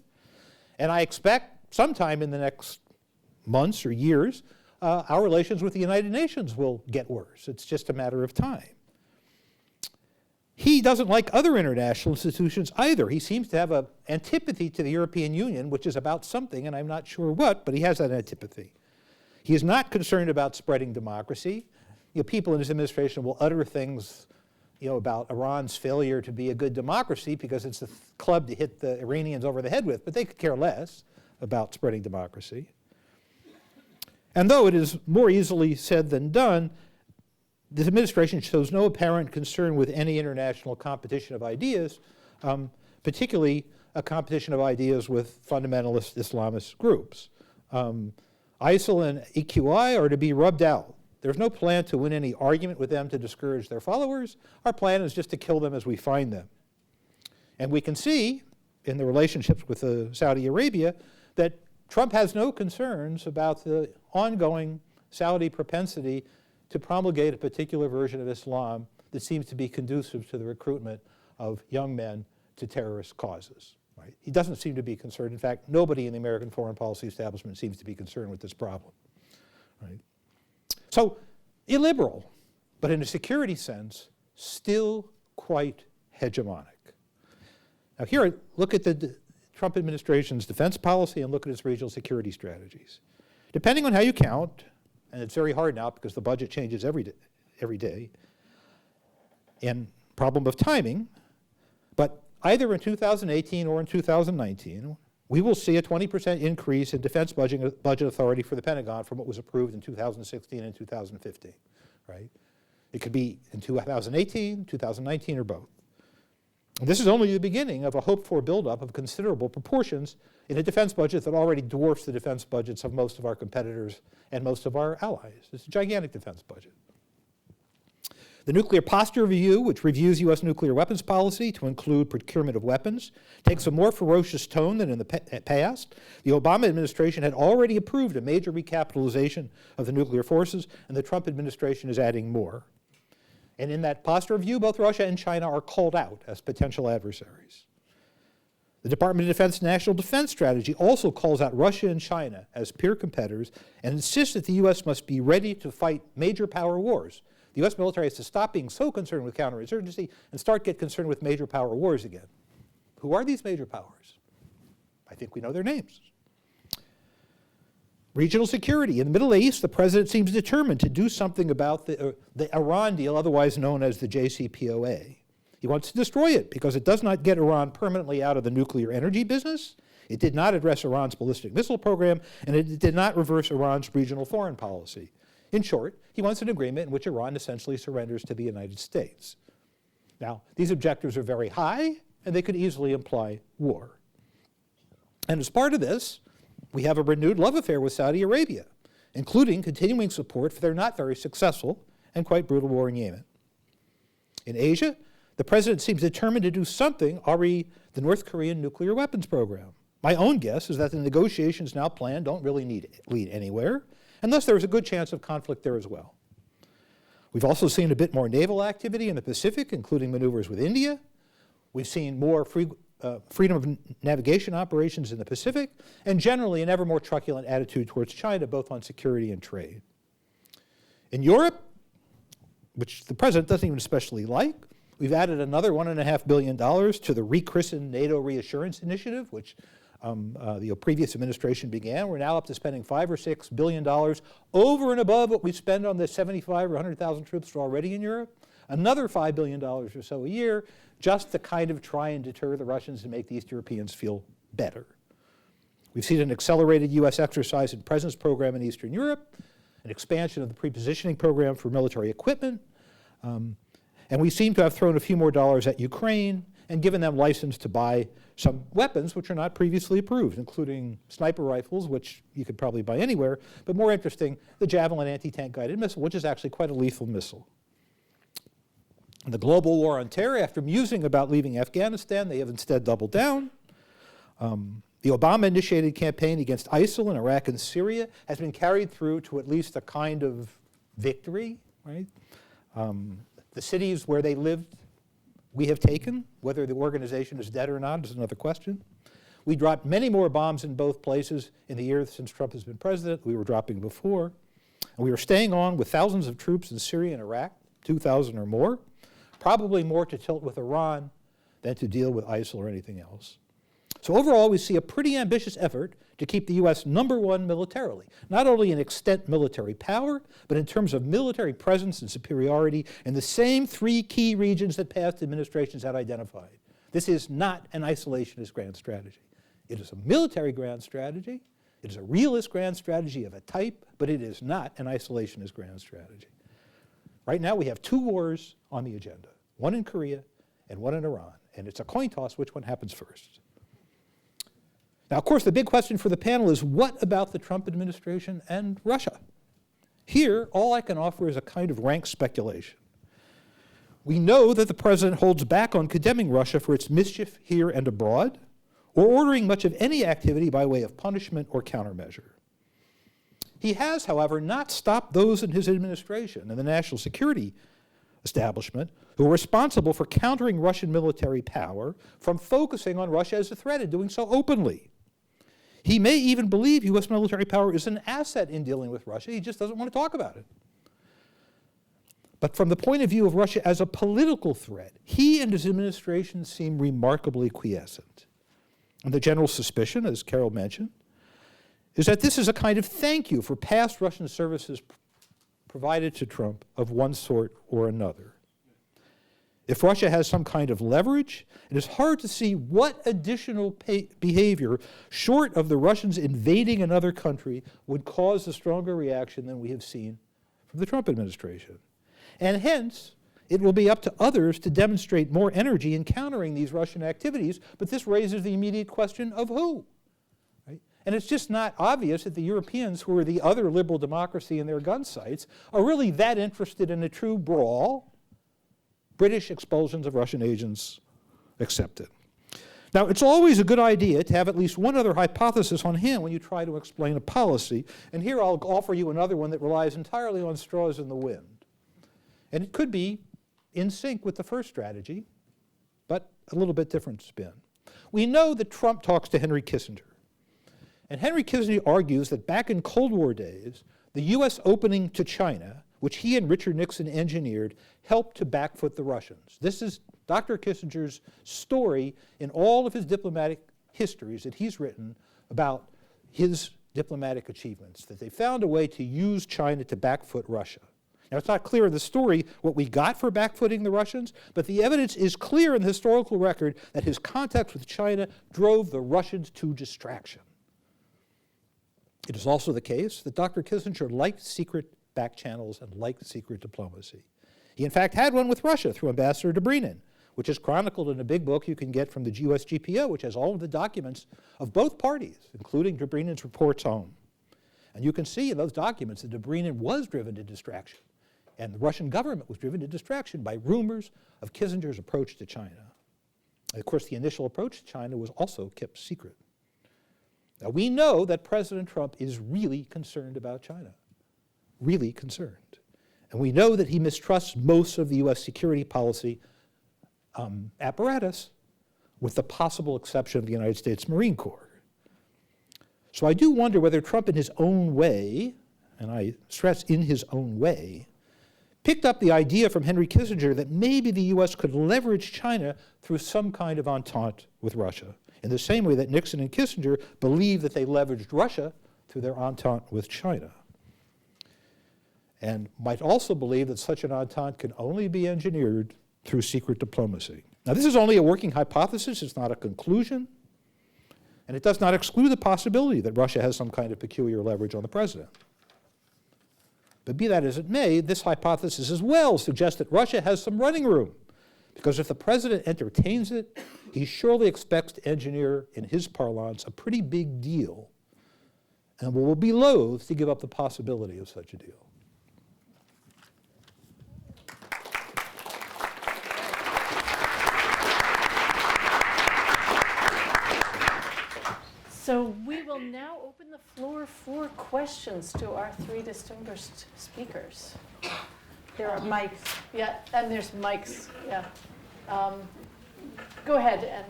And I expect sometime in the next months or years, our relations with the United Nations will get worse. It's just a matter of time. He doesn't like other international institutions either. He seems to have an antipathy to the European Union, which is about something, and I'm not sure what, but he has that antipathy. He is not concerned about spreading democracy. People in his administration will utter things about Iran's failure to be a good democracy because it's the club to hit the Iranians over the head with, but they could care less about spreading democracy. And though it is more easily said than done, this administration shows no apparent concern with any international competition of ideas, particularly a competition of ideas with fundamentalist Islamist groups. ISIL and EQI are to be rubbed out. There's no plan to win any argument with them to discourage their followers. Our plan is just to kill them as we find them. And we can see in the relationships with Saudi Arabia that Trump has no concerns about the ongoing Saudi propensity to promulgate a particular version of Islam that seems to be conducive to the recruitment of young men to terrorist causes. Right? He doesn't seem to be concerned. In fact, nobody in the American foreign policy establishment seems to be concerned with this problem. Right? So, illiberal, but in a security sense, still quite hegemonic. Now here, look at the Trump administration's defense policy and look at its regional security strategies. Depending on how you count, and it's very hard now because the budget changes every day, and problem of timing, but either in 2018 or in 2019, we will see a 20% increase in defense budget authority for the Pentagon from what was approved in 2016 and 2015, right? It could be in 2018, 2019, or both. And this is only the beginning of a hoped-for buildup of considerable proportions in a defense budget that already dwarfs the defense budgets of most of our competitors and most of our allies. It's a gigantic defense budget. The Nuclear Posture Review, which reviews U.S. nuclear weapons policy to include procurement of weapons, takes a more ferocious tone than in the past. The Obama administration had already approved a major recapitalization of the nuclear forces, and the Trump administration is adding more. And in that posture review, both Russia and China are called out as potential adversaries. The Department of Defense National Defense Strategy also calls out Russia and China as peer competitors and insists that the U.S. must be ready to fight major power wars. The U.S. military has to stop being so concerned with counterinsurgency and start get concerned with major power wars again. Who are these major powers? I think we know their names. Regional security. In the Middle East, the president seems determined to do something about the Iran deal, otherwise known as the JCPOA. He wants to destroy it because it does not get Iran permanently out of the nuclear energy business. It did not address Iran's ballistic missile program, and it did not reverse Iran's regional foreign policy. In short, he wants an agreement in which Iran essentially surrenders to the United States. Now, these objectives are very high, and they could easily imply war. And as part of this, we have a renewed love affair with Saudi Arabia. including continuing support for their not very successful and quite brutal war in Yemen. In Asia, the president seems determined to do something re the North Korean nuclear weapons program. My own guess is that the negotiations now planned don't really lead anywhere, unless there is a good chance of conflict there as well. We've also seen a bit more naval activity in the Pacific, including maneuvers with India. We've seen more freedom of navigation operations in the Pacific, and generally an ever more truculent attitude towards China, both on security and trade. In Europe, which the president doesn't even especially like, we've added another $1.5 billion to the rechristened NATO Reassurance Initiative, which the previous administration began. We're now up to spending $5 or $6 billion over and above what we spend on the 75 or 100,000 troops that are already in Europe. Another $5 billion or so a year, just to kind of try and deter the Russians and make the East Europeans feel better. We've seen an accelerated U.S. exercise and presence program in Eastern Europe, an expansion of the prepositioning program for military equipment, and we seem to have thrown a few more dollars at Ukraine and given them license to buy some weapons which are not previously approved, including sniper rifles, which you could probably buy anywhere, but more interesting, the Javelin anti-tank guided missile, which is actually quite a lethal missile. In the global war on terror, after musing about leaving Afghanistan, they have instead doubled down. The Obama-initiated campaign against ISIL in Iraq and Syria has been carried through to at least a kind of victory, right? The cities where they lived, we have taken. Whether the organization is dead or not is another question. We dropped many more bombs in both places in the year since Trump has been president. We were dropping before. And we are staying on with thousands of troops in Syria and Iraq, 2,000 or more, probably more to tilt with Iran than to deal with ISIL or anything else. So overall, we see a pretty ambitious effort to keep the U.S. #1 militarily, not only in extent military power, but in terms of military presence and superiority in the same three key regions that past administrations had identified. This is not an isolationist grand strategy. It is a military grand strategy. It is a realist grand strategy of a type, but it is not an isolationist grand strategy. Right now, we have two wars on the agenda, one in Korea and one in Iran, and it's a coin toss which one happens first. Now, of course, the big question for the panel is, what about the Trump administration and Russia? Here, all I can offer is a kind of rank speculation. We know that the president holds back on condemning Russia for its mischief here and abroad, or ordering much of any activity by way of punishment or countermeasure. He has, however, not stopped those in his administration and the national security establishment who are responsible for countering Russian military power from focusing on Russia as a threat and doing so openly. He may even believe U.S. military power is an asset in dealing with Russia. He just doesn't want to talk about it. But from the point of view of Russia as a political threat, he and his administration seem remarkably quiescent. And the general suspicion, as Karol mentioned, is that this is a kind of thank you for past Russian services provided to Trump of one sort or another. If Russia has some kind of leverage, it is hard to see what additional behavior, short of the Russians invading another country, would cause a stronger reaction than we have seen from the Trump administration. And hence, it will be up to others to demonstrate more energy in countering these Russian activities, but this raises the immediate question of who? Right? And it's just not obvious that the Europeans, who are the other liberal democracy in their gun sights, are really that interested in a true brawl. British expulsions of Russian agents accepted. Now, it's always a good idea to have at least one other hypothesis on hand when you try to explain a policy, and here I'll offer you another one that relies entirely on straws in the wind. And it could be in sync with the first strategy, but a little bit different spin. We know that Trump talks to Henry Kissinger, and Henry Kissinger argues that back in Cold War days, the U.S. opening to China, which he and Richard Nixon engineered, helped to backfoot the Russians. This is Dr. Kissinger's story in all of his diplomatic histories that he's written about his diplomatic achievements, that they found a way to use China to backfoot Russia. Now, it's not clear in the story what we got for backfooting the Russians, but the evidence is clear in the historical record that his contacts with China drove the Russians to distraction. It is also the case that Dr. Kissinger liked secret back channels and liked secret diplomacy. He in fact had one with Russia through Ambassador Dobrynin, which is chronicled in a big book you can get from the US GPO, which has all of the documents of both parties, including Dobrynin's reports home. And you can see in those documents that Dobrynin was driven to distraction. And the Russian government was driven to distraction by rumors of Kissinger's approach to China. And of course, the initial approach to China was also kept secret. Now, we know that President Trump is really concerned about China, really concerned. And we know that he mistrusts most of the US security policy apparatus, with the possible exception of the United States Marine Corps. So I do wonder whether Trump in his own way, and I stress in his own way, picked up the idea from Henry Kissinger that maybe the US could leverage China through some kind of entente with Russia, in the same way that Nixon and Kissinger believed that they leveraged Russia through their entente with China. And might also believe that such an entente can only be engineered through secret diplomacy. Now, this is only a working hypothesis, it's not a conclusion, and it does not exclude the possibility that Russia has some kind of peculiar leverage on the president. But be that as it may, this hypothesis as well suggests that Russia has some running room, because if the president entertains it, he surely expects to engineer, in his parlance, a pretty big deal, and will be loath to give up the possibility of such a deal. So we will now open the floor for questions to our three distinguished speakers. There are mics. Yeah, and there's mics, yeah. Go ahead, and,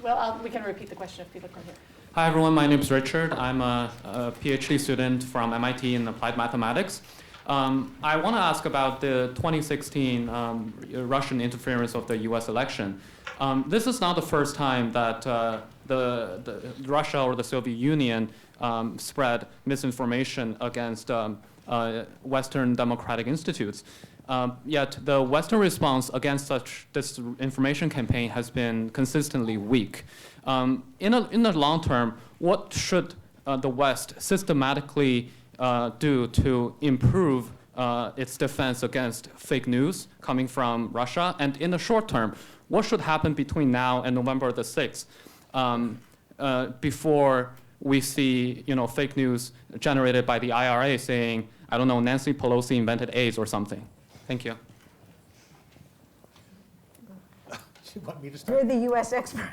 well, we can repeat the question if people can't hear. Hi, everyone. My name is Richard. I'm a PhD student from MIT in applied mathematics. I want to ask about the 2016 Russian interference of the US election. This is not the first time that the Russia or the Soviet Union spread misinformation against Western democratic institutes. Yet the Western response against such disinformation campaign has been consistently weak. In the long term, what should the West systematically do to improve its defense against fake news coming from Russia? And in the short term, what should happen between now and November the 6th before we see, fake news generated by the IRA saying, I don't know, Nancy Pelosi invented AIDS or something? Thank you. You want me to start? You're the US expert.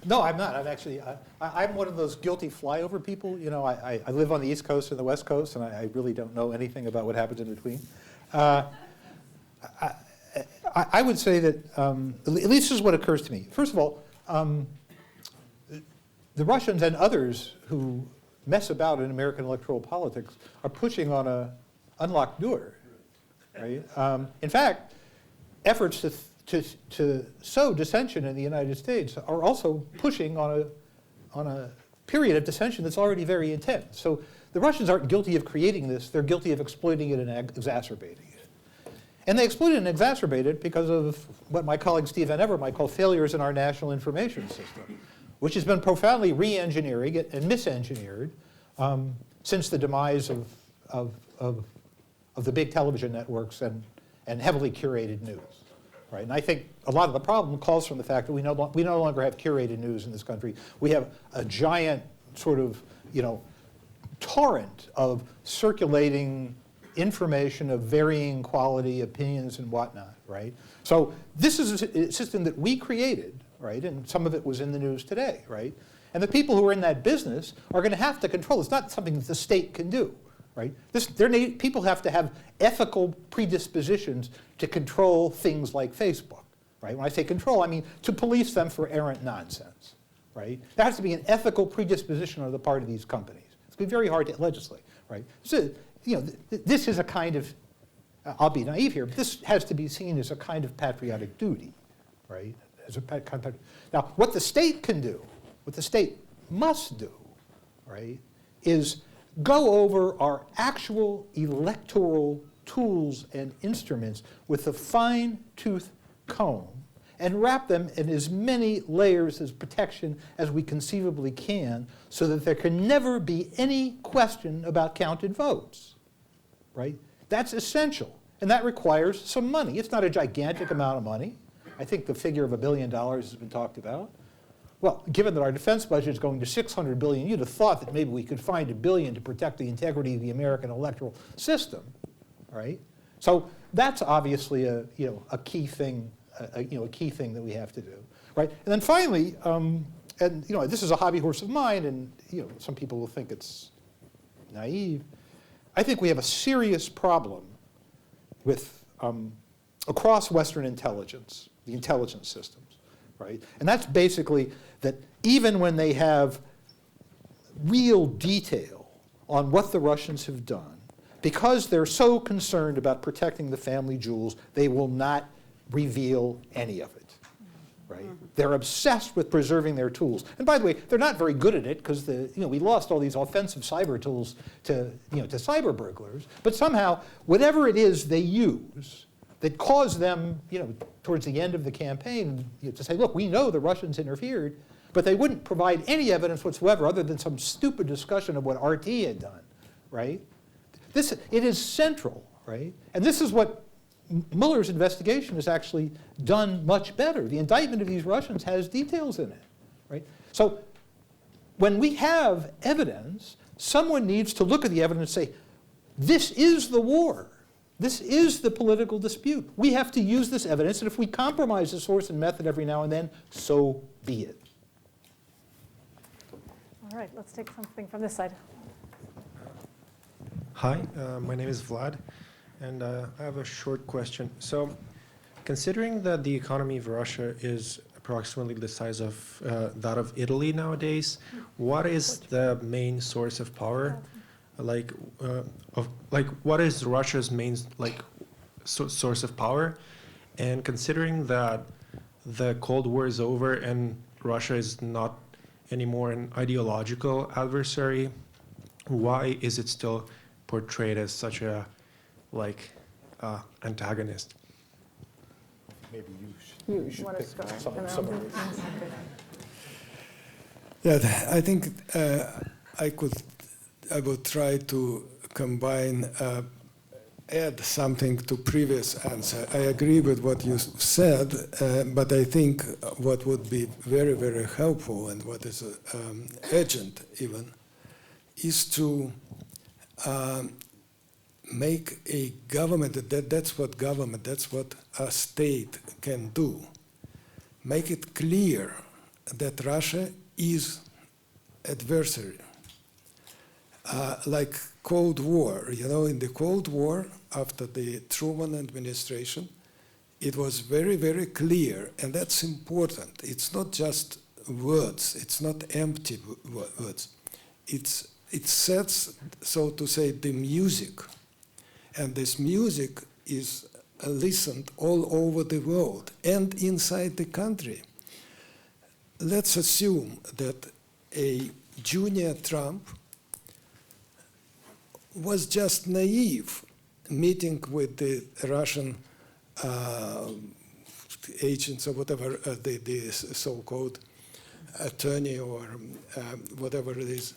No, I'm not. I'm actually, I'm one of those guilty flyover people. I live on the East Coast and the West Coast, and I really don't know anything about what happens in between. I would say that, at least this is what occurs to me. First of all, the Russians and others who mess about in American electoral politics are pushing on an unlocked door, right? In fact, efforts to sow dissension in the United States are also pushing on a period of dissension that's already very intense. So the Russians aren't guilty of creating this, they're guilty of exploiting it and exacerbating it. And they exploit it and exacerbate it because of what my colleague Steve Van Ever might call failures in our national information system, which has been profoundly re-engineering and misengineered since the demise of the big television networks and heavily curated news. Right? And I think a lot of the problem calls from the fact that we no longer have curated news in this country. We have a giant sort of, torrent of circulating information of varying quality, opinions, and whatnot, right? So this is a system that we created, right? And some of it was in the news today, right? And the people who are in that business are going to have to control. It's not something that the state can do, right? People have to have ethical predispositions to control things like Facebook, right? When I say control, I mean to police them for errant nonsense, right? There has to be an ethical predisposition on the part of these companies. It's going to be very hard to legislate, right? So, this is a kind of, I'll be naive here, but this has to be seen as a kind of patriotic duty, right? Now, what the state can do, what the state must do, right, is go over our actual electoral tools and instruments with a fine-tooth comb and wrap them in as many layers of protection as we conceivably can so that there can never be any question about counted votes, right? That's essential, and that requires some money. It's not a gigantic amount of money. I think the figure of $1 billion has been talked about. well, given that our defense budget is going to $600 billion, you'd have thought that maybe we could find $1 billion to protect the integrity of the American electoral system, right? So that's obviously a key thing, a key thing that we have to do, right? And then finally, and this is a hobby horse of mine, and some people will think it's naive. I think we have a serious problem with across Western intelligence, the intelligence systems, right? And that's basically that even when they have real detail on what the Russians have done, because they're so concerned about protecting the family jewels, they will not reveal any of it. Right? They're obsessed with preserving their tools. And by the way, they're not very good at it because we lost all these offensive cyber tools to cyber burglars. But somehow, whatever it is they use that caused them, towards the end of the campaign, to say, look, we know the Russians interfered, but they wouldn't provide any evidence whatsoever other than some stupid discussion of what RT had done, right? It is central, right? And this is what Mueller's investigation has actually done much better. The indictment of these Russians has details in it, right? So when we have evidence, someone needs to look at the evidence and say, this is the war. This is the political dispute. We have to use this evidence, and if we compromise the source and method every now and then, so be it. All right, let's take something from this side. Hi, my name is Vlad. And I have a short question. So, considering that the economy of Russia is approximately the size of that of Italy nowadays, what is the main source of power? What is Russia's main source of power? And considering that the Cold War is over and Russia is not anymore an ideological adversary, why is it still portrayed as such a antagonist? Maybe you should want to pick start? some And of I'll it. Yeah, I think I would try to combine, add something to previous answer. I agree with what you said, but I think what would be very, very helpful and what is urgent even is to make a government, that's what a state can do. Make it clear that Russia is adversary. Like Cold War, in the Cold War, after the Truman administration, it was very, very clear, and that's important. It's not just words, it's not empty words. It sets, so to say, the music. And this music is listened all over the world and inside the country. Let's assume that a junior Trump was just naive, meeting with the Russian agents or whatever, the so-called attorney or whatever it is.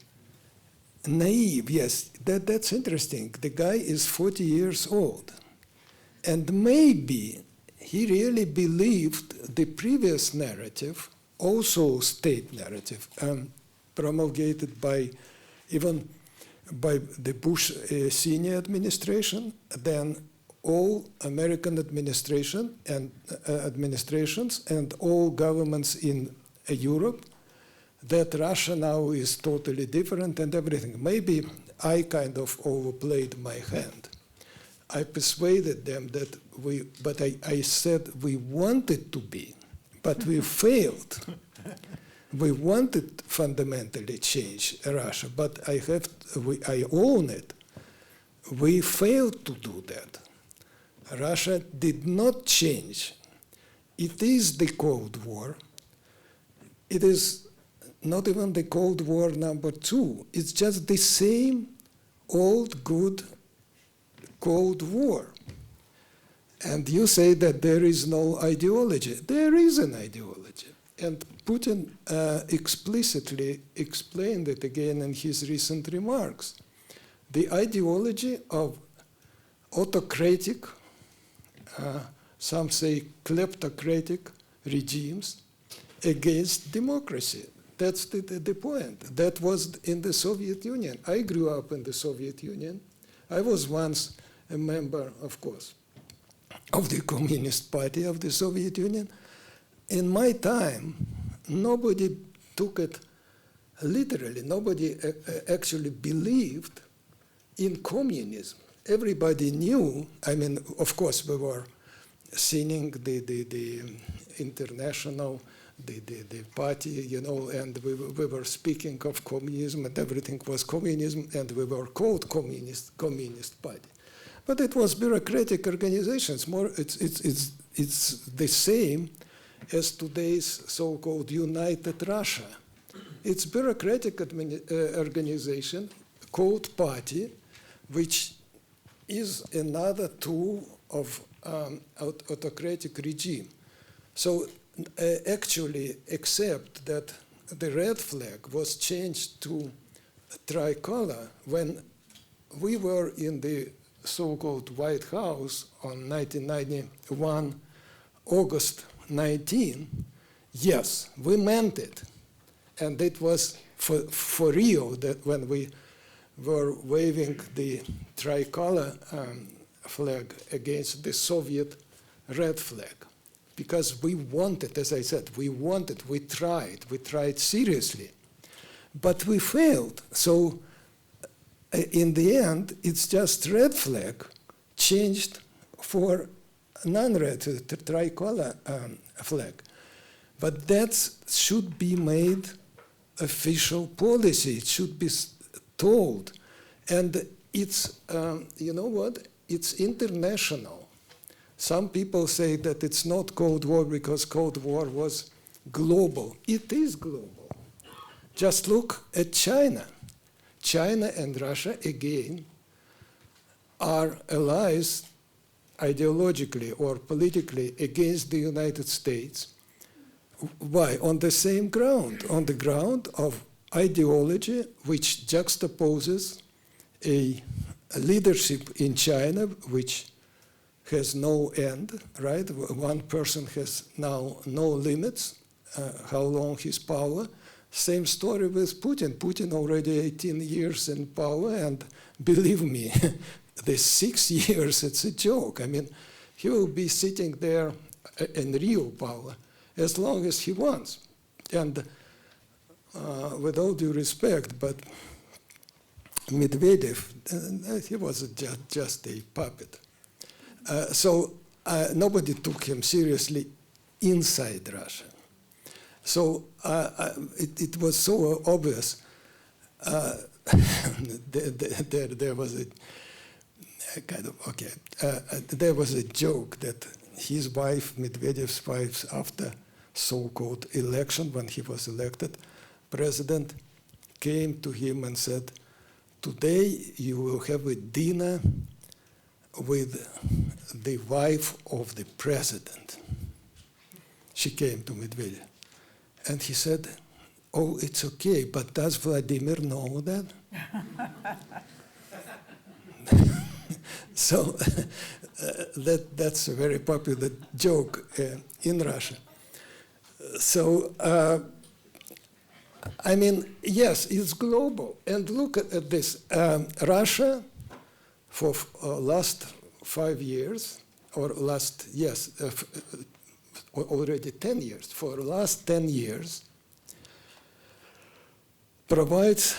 Naive, yes, that's interesting. The guy is 40 years old. And maybe he really believed the previous narrative, also state narrative, promulgated by even by the Bush senior administration, then all American administrations and all governments in Europe, that Russia now is totally different and everything. Maybe I kind of overplayed my hand. I persuaded them that but I said we wanted to be, but we failed. We wanted fundamentally change Russia, but I own it. We failed to do that. Russia did not change. It is the Cold War. It is not even the Cold War #2. It's just the same old, good Cold War. And you say that there is no ideology. There is an ideology. And Putin explicitly explained it again in his recent remarks. The ideology of autocratic, some say kleptocratic regimes, against democracy. That's the point. That was in the Soviet Union. I grew up in the Soviet Union. I was once a member, of course, of the Communist Party of the Soviet Union. In my time, nobody took it literally. Nobody actually believed in communism. Everybody knew, I mean, of course, we were seeing the international, the party, you know, and we were speaking of communism, and everything was communism, and we were called communist party. But it was bureaucratic organizations. It's the same as today's so-called United Russia. It's bureaucratic organization called party, which is another tool of autocratic regime. So actually, except that the red flag was changed to tricolor when we were in the so-called White House on 1991, August 19, yes, we meant it. And it was for real that when we were waving the tricolor flag against the Soviet red flag. Because we wanted, as I said, we tried seriously. But we failed. So in the end, it's just red flag changed for non-red, tricolor flag. But that should be made official policy. It should be told. And it's, you know what? It's international. Some people say that it's not Cold War because Cold War was global. It is global. Just look at China. China and Russia, again, are allies ideologically or politically against the United States. Why? On the same ground, on the ground of ideology which juxtaposes a leadership in China which has no end, right? One person has now no limits, how long his power. Same story with Putin. Putin already 18 years in power, and believe me, the 6 years, it's a joke. I mean, he will be sitting there in real power as long as he wants. And with all due respect, but Medvedev, he was just a puppet. So nobody took him seriously inside Russia. So it was so obvious. There was a kind of, okay, there was a joke that his wife, Medvedev's wife, after so-called election, when he was elected president, came to him and said, "Today you will have a dinner with the wife of the president." She came to Medvedev. And he said, "Oh, it's okay, but does Vladimir know that?" So that's a very popular joke in Russia. So, I mean, yes, it's global. And look at this. Russia, for last 5 years, or last, yes, already 10 years, for the last 10 years, provides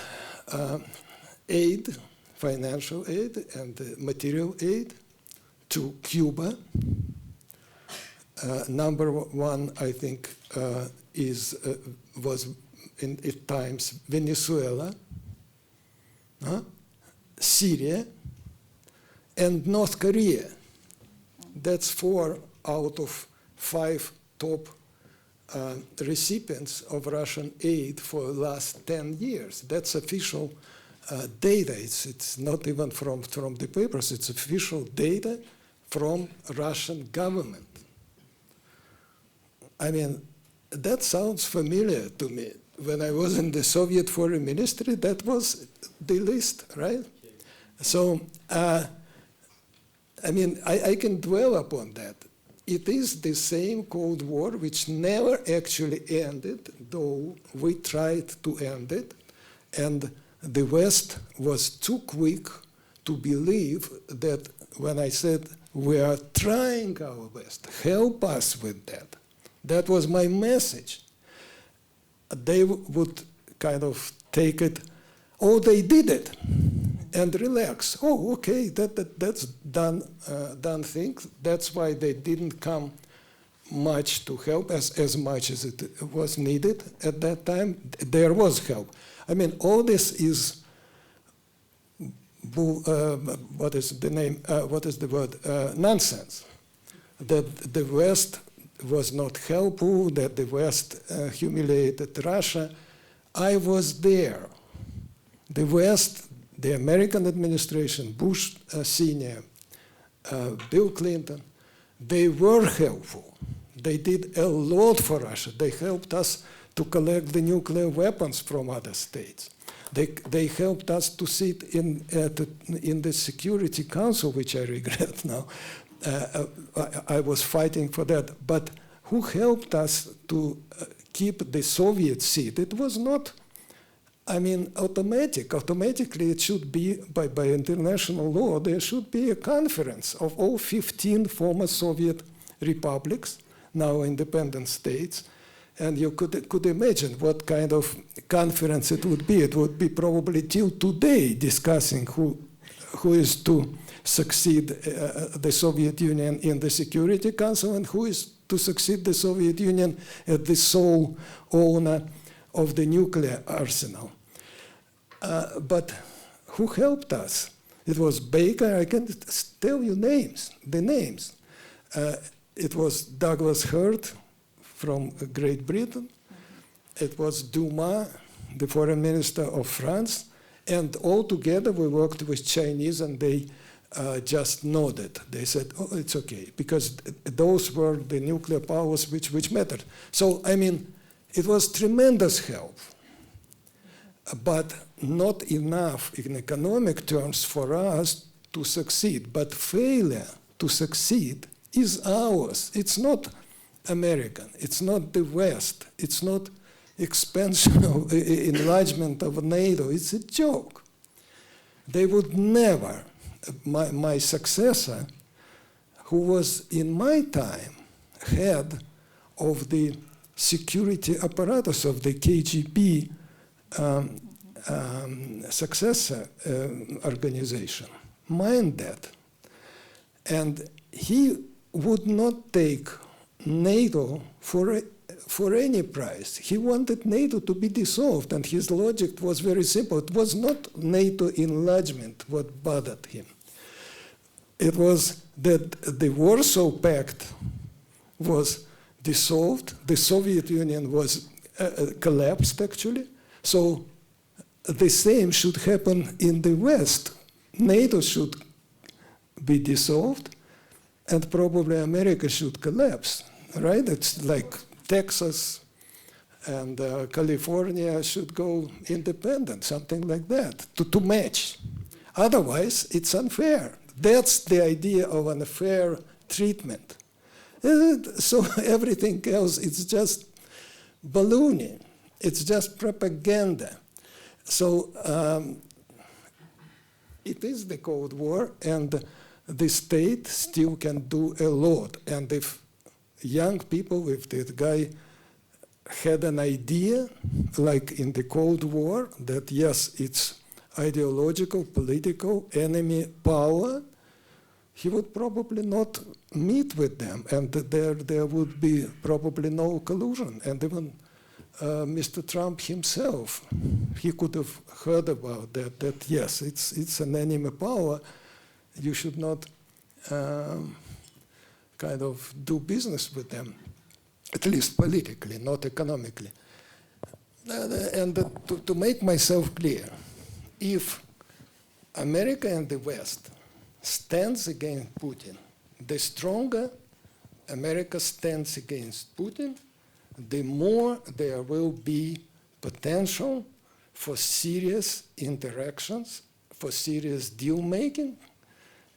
aid, financial aid and material aid to Cuba. Number one, I think, was at times Venezuela, Syria, and North Korea. That's 4 out of 5 top recipients of Russian aid for the last 10 years. That's official data. It's not even from the papers. It's official data from Russian government. I mean, that sounds familiar to me. When I was in the Soviet Foreign Ministry, that was the list, right? So, I mean, I can dwell upon that. it is the same Cold War which never actually ended, though we tried to end it, and the West was too quick to believe that when I said, we are trying our best, help us with that. That was my message. They would kind of take it, oh, they did it, and relax. Oh, okay, that's done thing. That's why they didn't come much to help, as much as it was needed at that time. There was help. I mean, all this is, what is the word? Nonsense. That the West was not helpful, that the West humiliated Russia. I was there. The West, the American administration, Bush Sr., Bill Clinton, they were helpful. They did a lot for Russia. They helped us to collect the nuclear weapons from other states. They helped us to sit in the Security Council, which I regret now. I was fighting for that. But who helped us to keep the Soviet seat? It was not, I mean, automatic. Automatically, it should be, by international law, there should be a conference of all 15 former Soviet republics, now independent states. And you could imagine what kind of conference it would be. It would be probably till today discussing who is to succeed the Soviet Union in the Security Council and who is to succeed the Soviet Union as the sole owner of the nuclear arsenal. But who helped us? It was Baker. I can tell you the names. It was Douglas Hurd from Great Britain. It was Dumas, the foreign minister of France. And all together we worked with Chinese, and they just nodded. They said, oh, it's okay, because those were the nuclear powers which mattered. So, I mean, it was tremendous help, but not enough in economic terms for us to succeed. But failure to succeed is ours. It's not American. It's not the West. It's not expansion of enlargement of NATO. It's a joke. They would never, my successor, who was in my time head of the security apparatus of the KGB successor organization, mind that. And he would not take NATO for any price. He wanted NATO to be dissolved, and his logic was very simple. It was not NATO enlargement what bothered him. It was that the Warsaw Pact was dissolved, the Soviet Union was collapsed actually, so the same should happen in the West. NATO should be dissolved, and probably America should collapse, right? It's like Texas and California should go independent, something like that, to match. Otherwise, it's unfair. That's the idea of an unfair treatment. So everything else, it's just ballooning. It's just propaganda. So it is the Cold War, and the state still can do a lot. And if young people, if that guy had an idea, like in the Cold War, that yes, it's ideological, political, enemy power, he would probably not meet with them, and there would be probably no collusion. And even Mr. Trump himself, he could have heard about that yes, it's an enemy power. You should not kind of do business with them, at least politically, not economically. And to make myself clear, if America and the West stands against Putin, the stronger America stands against Putin, the more there will be potential for serious interactions, for serious deal making,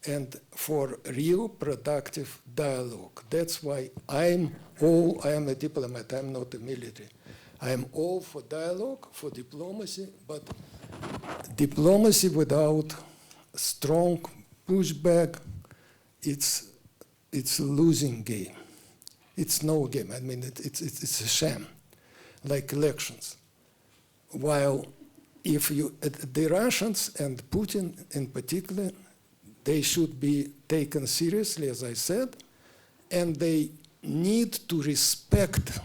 and for real productive dialogue. That's why I am a diplomat, I'm not a military. I am all for dialogue, for diplomacy, but diplomacy without strong pushback, it's a losing game. It's no game. I mean, it's a sham, like elections. While if the Russians and Putin in particular, they should be taken seriously, as I said, and they need to respect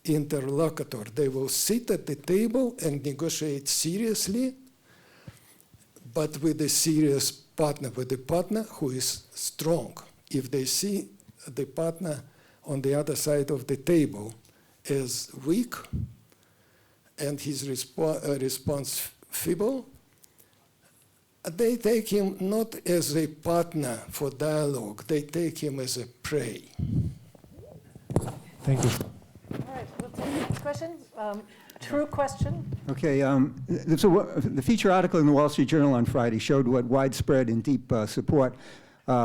interlocutor. They will sit at the table and negotiate seriously, but with a serious partner, with a partner who is strong. If they see the partner on the other side of the table as weak and his response feeble, they take him not as a partner for dialogue, they take him as a prey. Thank you. All right, we'll take the next question. True question. Okay, the feature article in the Wall Street Journal on Friday showed what widespread and deep support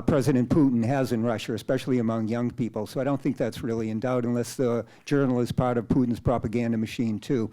President Putin has in Russia, especially among young people. So I don't think that's really in doubt unless the journal is part of Putin's propaganda machine too.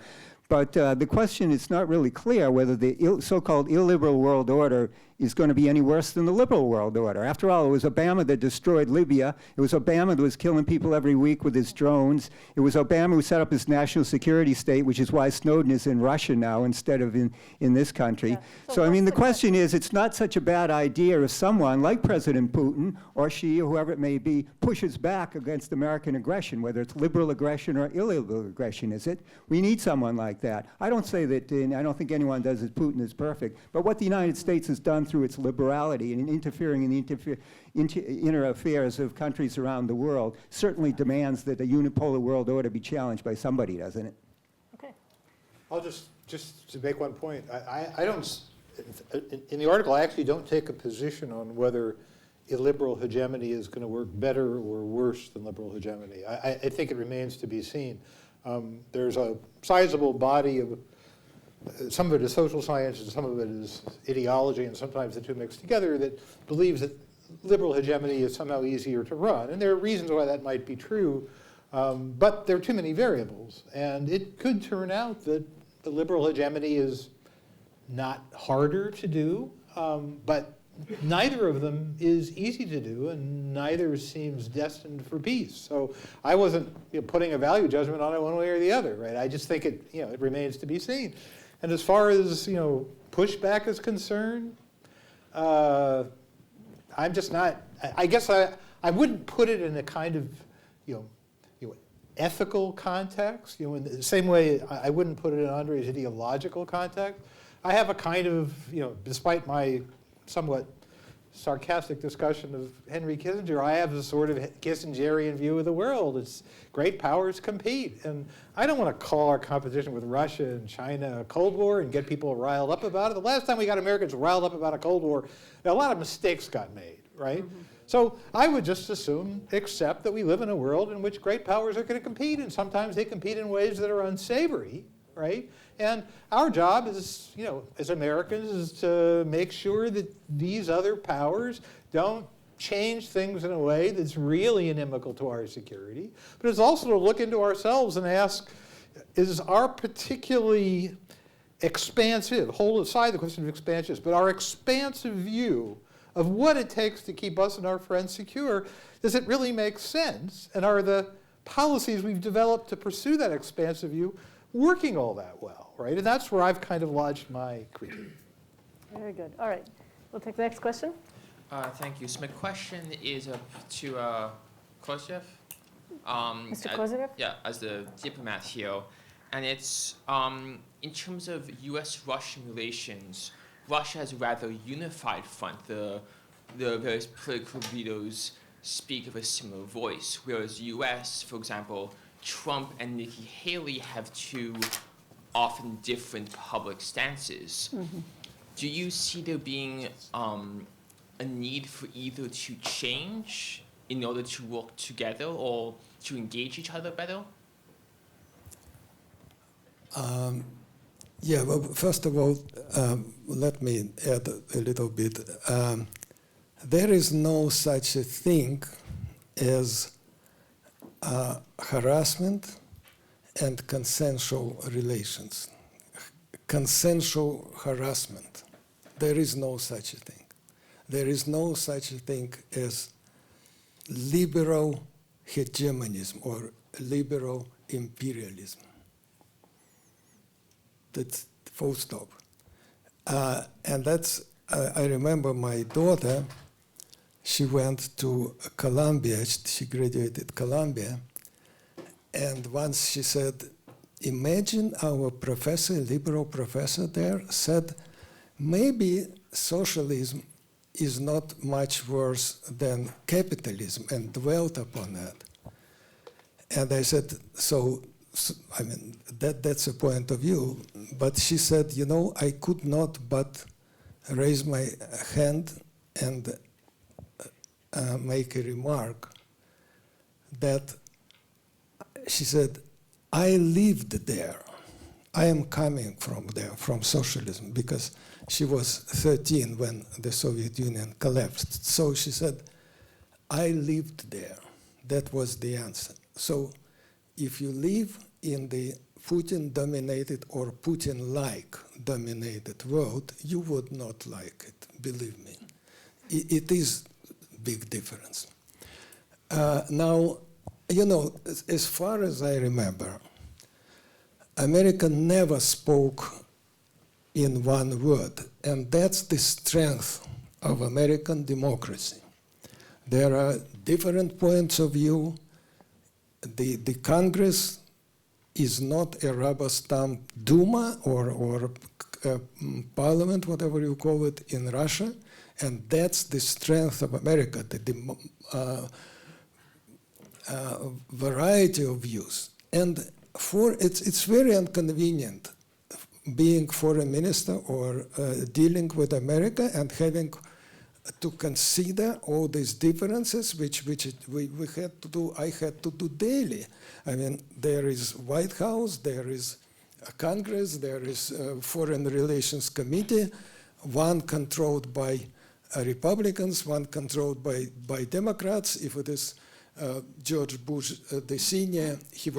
But the question is not really clear whether the so-called illiberal world order is going to be any worse than the liberal world order. After all, it was Obama that destroyed Libya. It was Obama that was killing people every week with his drones. It was Obama who set up his national security state, which is why Snowden is in Russia now instead of in this country. Yeah. So I mean, the question is, it's not such a bad idea if someone like President Putin or she or whoever it may be pushes back against American aggression, whether it's liberal aggression or illiberal aggression, is it? We need someone like that. I don't say that, I don't think anyone does that Putin is perfect, but what the United States has done through its liberality and in interfering in the inner affairs of countries around the world certainly demands that a unipolar world order be challenged by somebody, doesn't it? Okay. I'll just to make one point. I don't, in the article, I actually don't take a position on whether illiberal hegemony is going to work better or worse than liberal hegemony. I think it remains to be seen. There's a sizable body of, some of it is social science and some of it is ideology, and sometimes the two mix together, that believes that liberal hegemony is somehow easier to run. And there are reasons why that might be true, but there are too many variables. And it could turn out that the liberal hegemony is not harder to do, but neither of them is easy to do, and neither seems destined for peace. So I wasn't putting a value judgment on it one way or the other, right? I just think it remains to be seen. And as far as pushback is concerned, I'm just not. I guess I wouldn't put it in a kind of ethical context. In the same way I wouldn't put it in Andrei's ideological context. I have a kind of despite my somewhat sarcastic discussion of Henry Kissinger, I have a sort of Kissingerian view of the world. It's great powers compete. And I don't want to call our competition with Russia and China a Cold War and get people riled up about it. The last time we got Americans riled up about a Cold War, a lot of mistakes got made, right? Mm-hmm. So I would just accept that we live in a world in which great powers are going to compete, and sometimes they compete in ways that are unsavory, right? And our job is, as Americans, is to make sure that these other powers don't change things in a way that's really inimical to our security. But it's also to look into ourselves and ask, is our particularly expansive, hold aside the question of expansion, but our expansive view of what it takes to keep us and our friends secure, does it really make sense? And are the policies we've developed to pursue that expansive view working all that well, right? And that's where I've kind of lodged my critique. Very good. All right. We'll take the next question. Thank you. So my question is to Kozyrev. Mr. Kozyrev? Yeah, as the diplomat here. And it's in terms of U.S.-Russian relations, Russia has a rather unified front. The various political leaders speak of a similar voice, whereas U.S., for example, Trump and Nikki Haley have two often different public stances. Mm-hmm. Do you see there being a need for either to change in order to work together or to engage each other better? Well, first of all, let me add a little bit. there is no such a thing as harassment and consensual relations. Consensual harassment. There is no such a thing. There is no such a thing as liberal hegemonism or liberal imperialism. That's full stop. And that's, I remember my daughter, she went to Columbia, she graduated Columbia, and once she said, imagine our professor, liberal professor there, said, maybe socialism is not much worse than capitalism, and dwelt upon that. And I said, I mean, that's a point of view. But she said, you know, I could not but raise my hand and make a remark that she said, I lived there. I am coming from there, from socialism, because she was 13 when the Soviet Union collapsed. So she said, I lived there. That was the answer. So if you live in the Putin-dominated or Putin-like dominated world, you would not like it, believe me. It is a big difference. Now, you know, as far as I remember, America never spoke in one word, and that's the strength of American democracy. There are different points of view. The Congress is not a rubber stamp Duma or parliament, whatever you call it, in Russia, and that's the strength of America, the variety of views. And it's very inconvenient being foreign minister or dealing with America and having to consider all these differences, which we had to do. I had to do daily. I mean, there is White House, there is a Congress, there is a Foreign Relations Committee, one controlled by Republicans, one controlled by Democrats. If it is George Bush, the senior, he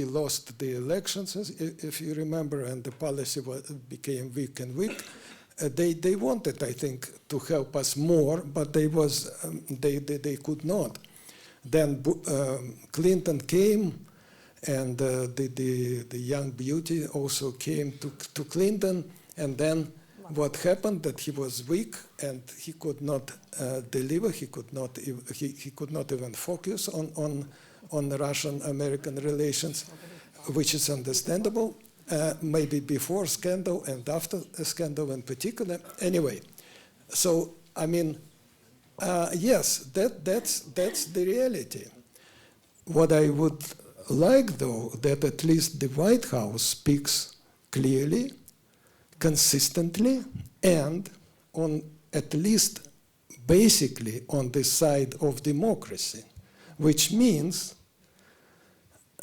lost the elections, if you remember, and the policy became weak and weak. They wanted, I think, to help us more, but they could not. Then Clinton came, and the young beauty also came to Clinton, and then what happened that he was weak and he could not deliver. He could not even focus on the Russian-American relations, which is understandable. Maybe before scandal and after a scandal in particular. Anyway, so I mean, yes, that's the reality. What I would like, though, that at least the White House speaks clearly, consistently, and on at least basically on the side of democracy, which means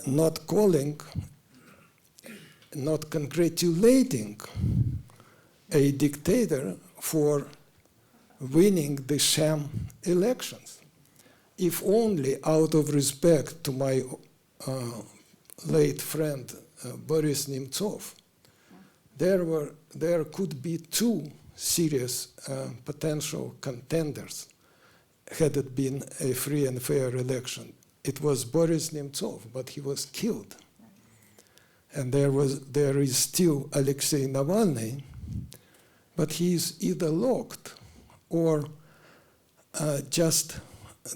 not congratulating a dictator for winning the sham elections. If only out of respect to my late friend Boris Nemtsov, there could be two serious potential contenders had it been a free and fair election. It was Boris Nemtsov, but he was killed. And there is still Alexei Navalny, but he is either locked or just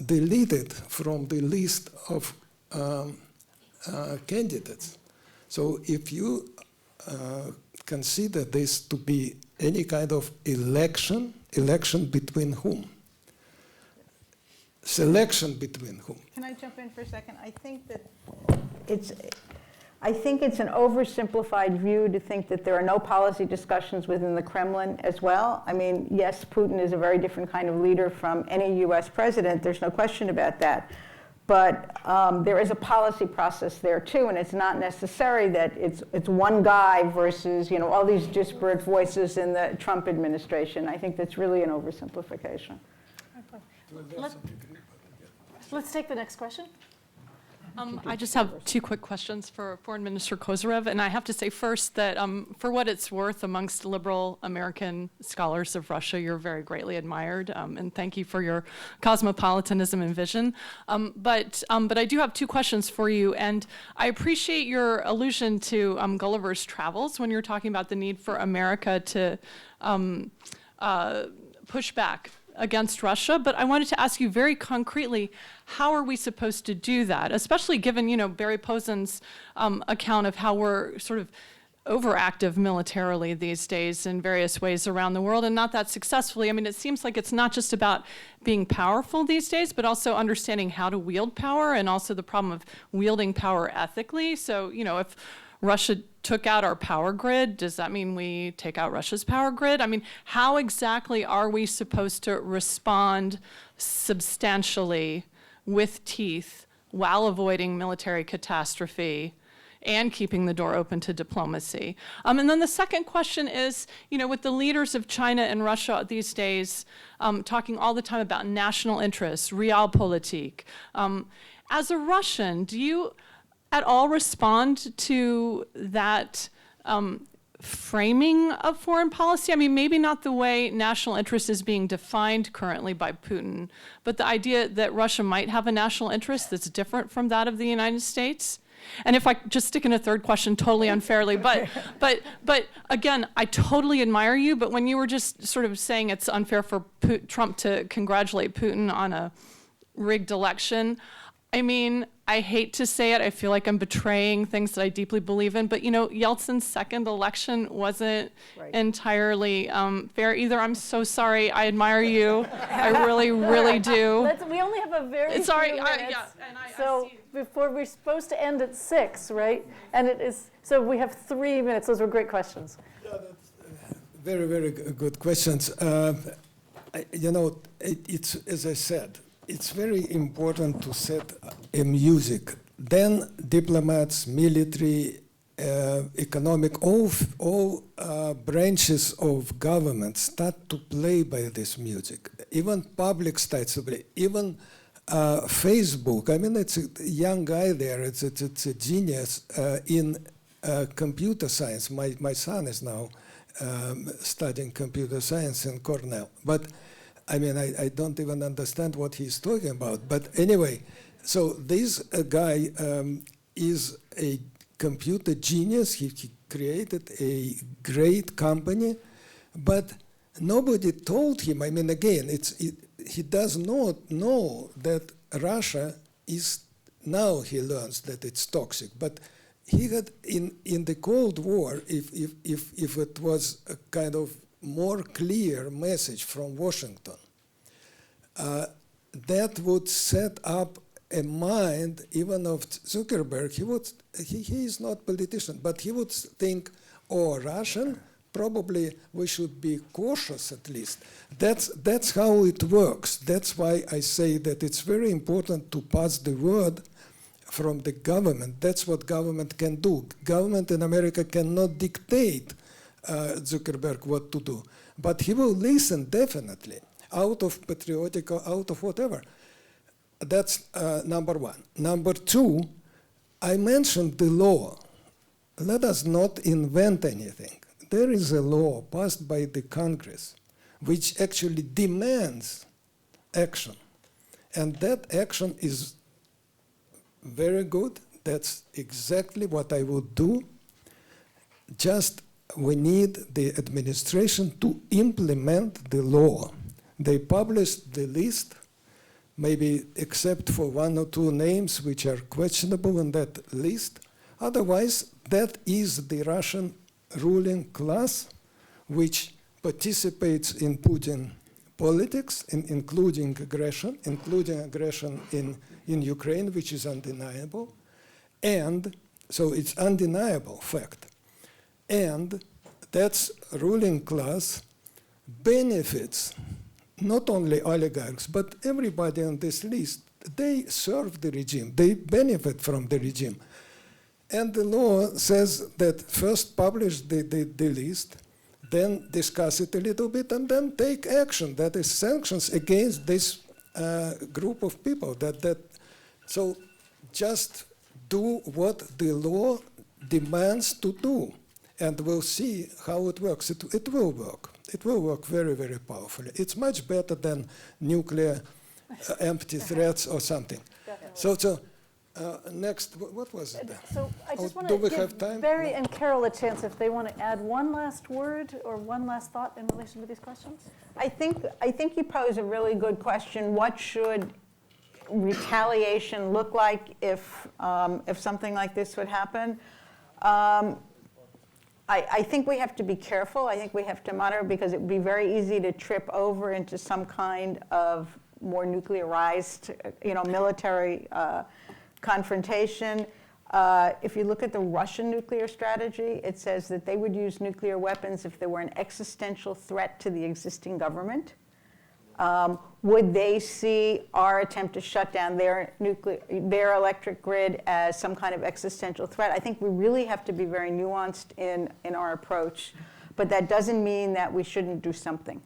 deleted from the list of candidates. So if you consider this to be any kind of election between whom? Selection between whom? Can I jump in for a second? I think it's an oversimplified view to think that there are no policy discussions within the Kremlin as well. I mean, yes, Putin is a very different kind of leader from any US president. There's no question about that. But there is a policy process there too, and it's not necessary that it's one guy versus all these disparate voices in the Trump administration. I think that's really an oversimplification. Let's take the next question. I just have two quick questions for Foreign Minister Kozyrev, and I have to say first that for what it's worth, amongst liberal American scholars of Russia, you're very greatly admired, and thank you for your cosmopolitanism and vision. But I do have two questions for you, and I appreciate your allusion to Gulliver's Travels when you're talking about the need for America to push back against Russia, but I wanted to ask you very concretely, how are we supposed to do that, especially given, Barry Posen's account of how we're sort of overactive militarily these days in various ways around the world, and not that successfully. I mean, it seems like it's not just about being powerful these days, but also understanding how to wield power, and also the problem of wielding power ethically. So, if Russia took out our power grid, does that mean we take out Russia's power grid? I mean, how exactly are we supposed to respond substantially with teeth while avoiding military catastrophe and keeping the door open to diplomacy? And then the second question is, with the leaders of China and Russia these days talking all the time about national interests, realpolitik, as a Russian, do you at all respond to that framing of foreign policy? I mean, maybe not the way national interest is being defined currently by Putin, but the idea that Russia might have a national interest that's different from that of the United States. And if I just stick in a third question totally unfairly, but again, I totally admire you, but when you were just sort of saying it's unfair for Trump to congratulate Putin on a rigged election, I mean, I hate to say it, I feel like I'm betraying things that I deeply believe in, but Yeltsin's second election wasn't entirely fair either. I'm so sorry, I admire you, I really, really do. We only have a very few minutes, so before we're supposed to end at 6, right? And it is, so we have 3 minutes, those were great questions. Yeah, that's very, very good questions. It's, as I said, it's very important to set a music. Then diplomats, military, economic, all branches of government start to play by this music. Even public starts to play. Even Facebook. I mean, it's a young guy there. It's a genius in computer science. My son is now studying computer science in Cornell. But I mean, I don't even understand what he's talking about. But anyway, so this guy is a computer genius. He created a great company, but nobody told him. I mean, again, he does not know that Russia is, now he learns that it's toxic. But he had, in the Cold War, if it was a kind of more clear message from Washington, that would set up a mind even of Zuckerberg. He is not a politician, but he would think, oh, Russian, probably we should be cautious at least. That's how it works. That's why I say that it's very important to pass the word from the government. That's what government can do. Government in America cannot dictate Zuckerberg what to do. But he will listen definitely, out of patriotic or out of whatever. That's number one. Number two, I mentioned the law. Let us not invent anything. There is a law passed by the Congress which actually demands action. And that action is very good. That's exactly what I would do. Just we need the administration to implement the law. They published the list, maybe except for 1 or 2 names which are questionable in that list. Otherwise, that is the Russian ruling class which participates in Putin politics, including aggression in Ukraine, which is undeniable. And so it's undeniable fact. And that's ruling class benefits not only oligarchs, but everybody on this list. They serve the regime. They benefit from the regime. And the law says that first publish the list, then discuss it a little bit, and then take action. That is sanctions against these group of people so just do what the law demands to do, and we'll see how it works. It will work. It will work very, very powerfully. It's much better than nuclear empty threats or something. So next, what was it? So I just want do to we give have time? Barry and Karol a chance if they want to add one last word or one last thought in relation to these questions. I think you pose a really good question. What should retaliation look like if something like this would happen? I think we have to be careful. I think we have to monitor, because it would be very easy to trip over into some kind of more nuclearized, military confrontation. If you look at the Russian nuclear strategy, it says that they would use nuclear weapons if there were an existential threat to the existing government. Would they see our attempt to shut down their electric grid as some kind of existential threat? I think we really have to be very nuanced in our approach, but that doesn't mean that we shouldn't do something.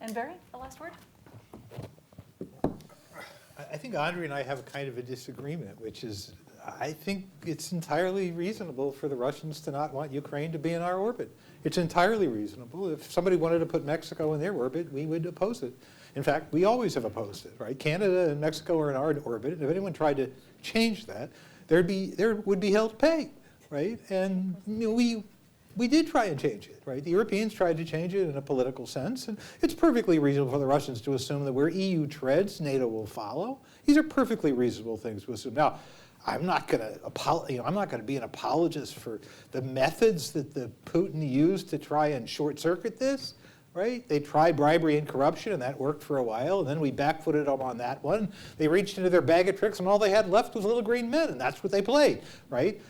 And Barry, the last word? I think Andrei and I have a kind of a disagreement, which is I think it's entirely reasonable for the Russians to not want Ukraine to be in our orbit. It's entirely reasonable. If somebody wanted to put Mexico in their orbit, we would oppose it. In fact, we always have opposed it, right? Canada and Mexico are in our orbit, and if anyone tried to change that, there would be hell to pay, right? And we did try and change it, right? The Europeans tried to change it in a political sense, and it's perfectly reasonable for the Russians to assume that where EU treads, NATO will follow. These are perfectly reasonable things to assume. Now, I'm not going to be an apologist for the methods that the Putin used to try and short-circuit this, right? They tried bribery and corruption, and that worked for a while, and then we backfooted them on that one. They reached into their bag of tricks, and all they had left was little green men, and that's what they played, right?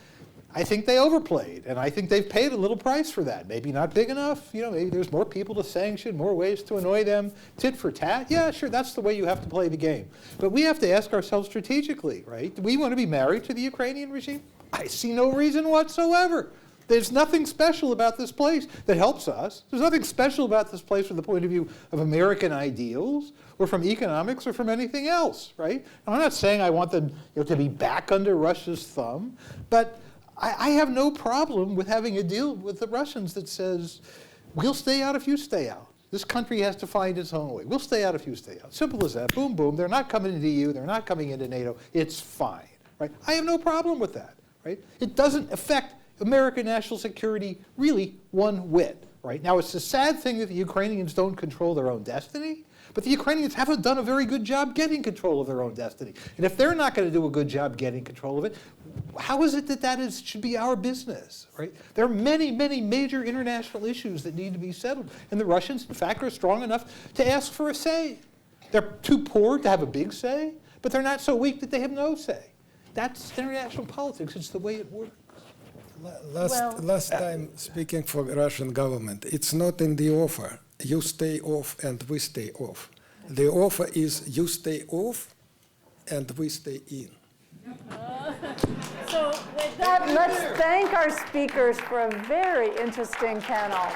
I think they overplayed, and I think they've paid a little price for that. Maybe not big enough, maybe there's more people to sanction, more ways to annoy them, tit for tat. Yeah, sure, that's the way you have to play the game. But we have to ask ourselves strategically, right? Do we want to be married to the Ukrainian regime? I see no reason whatsoever. There's nothing special about this place that helps us. There's nothing special about this place from the point of view of American ideals or from economics or from anything else, right? I'm not saying I want them to be back under Russia's thumb, but I have no problem with having a deal with the Russians that says, we'll stay out if you stay out. This country has to find its own way. We'll stay out if you stay out. Simple as that. Boom, boom. They're not coming into EU. They're not coming into NATO. It's fine, right? I have no problem with that, right? It doesn't affect American national security really one whit, right? Now, it's a sad thing that the Ukrainians don't control their own destiny, but the Ukrainians haven't done a very good job getting control of their own destiny. And if they're not going to do a good job getting control of it, how is it that should be our business, right? There are many, many major international issues that need to be settled. And the Russians, in fact, are strong enough to ask for a say. They're too poor to have a big say, but they're not so weak that they have no say. That's international politics. It's the way it works. Last time speaking for the Russian government, it's not in the offer. You stay off and we stay off. The offer is you stay off and we stay in. So with that, let's thank our speakers for a very interesting panel.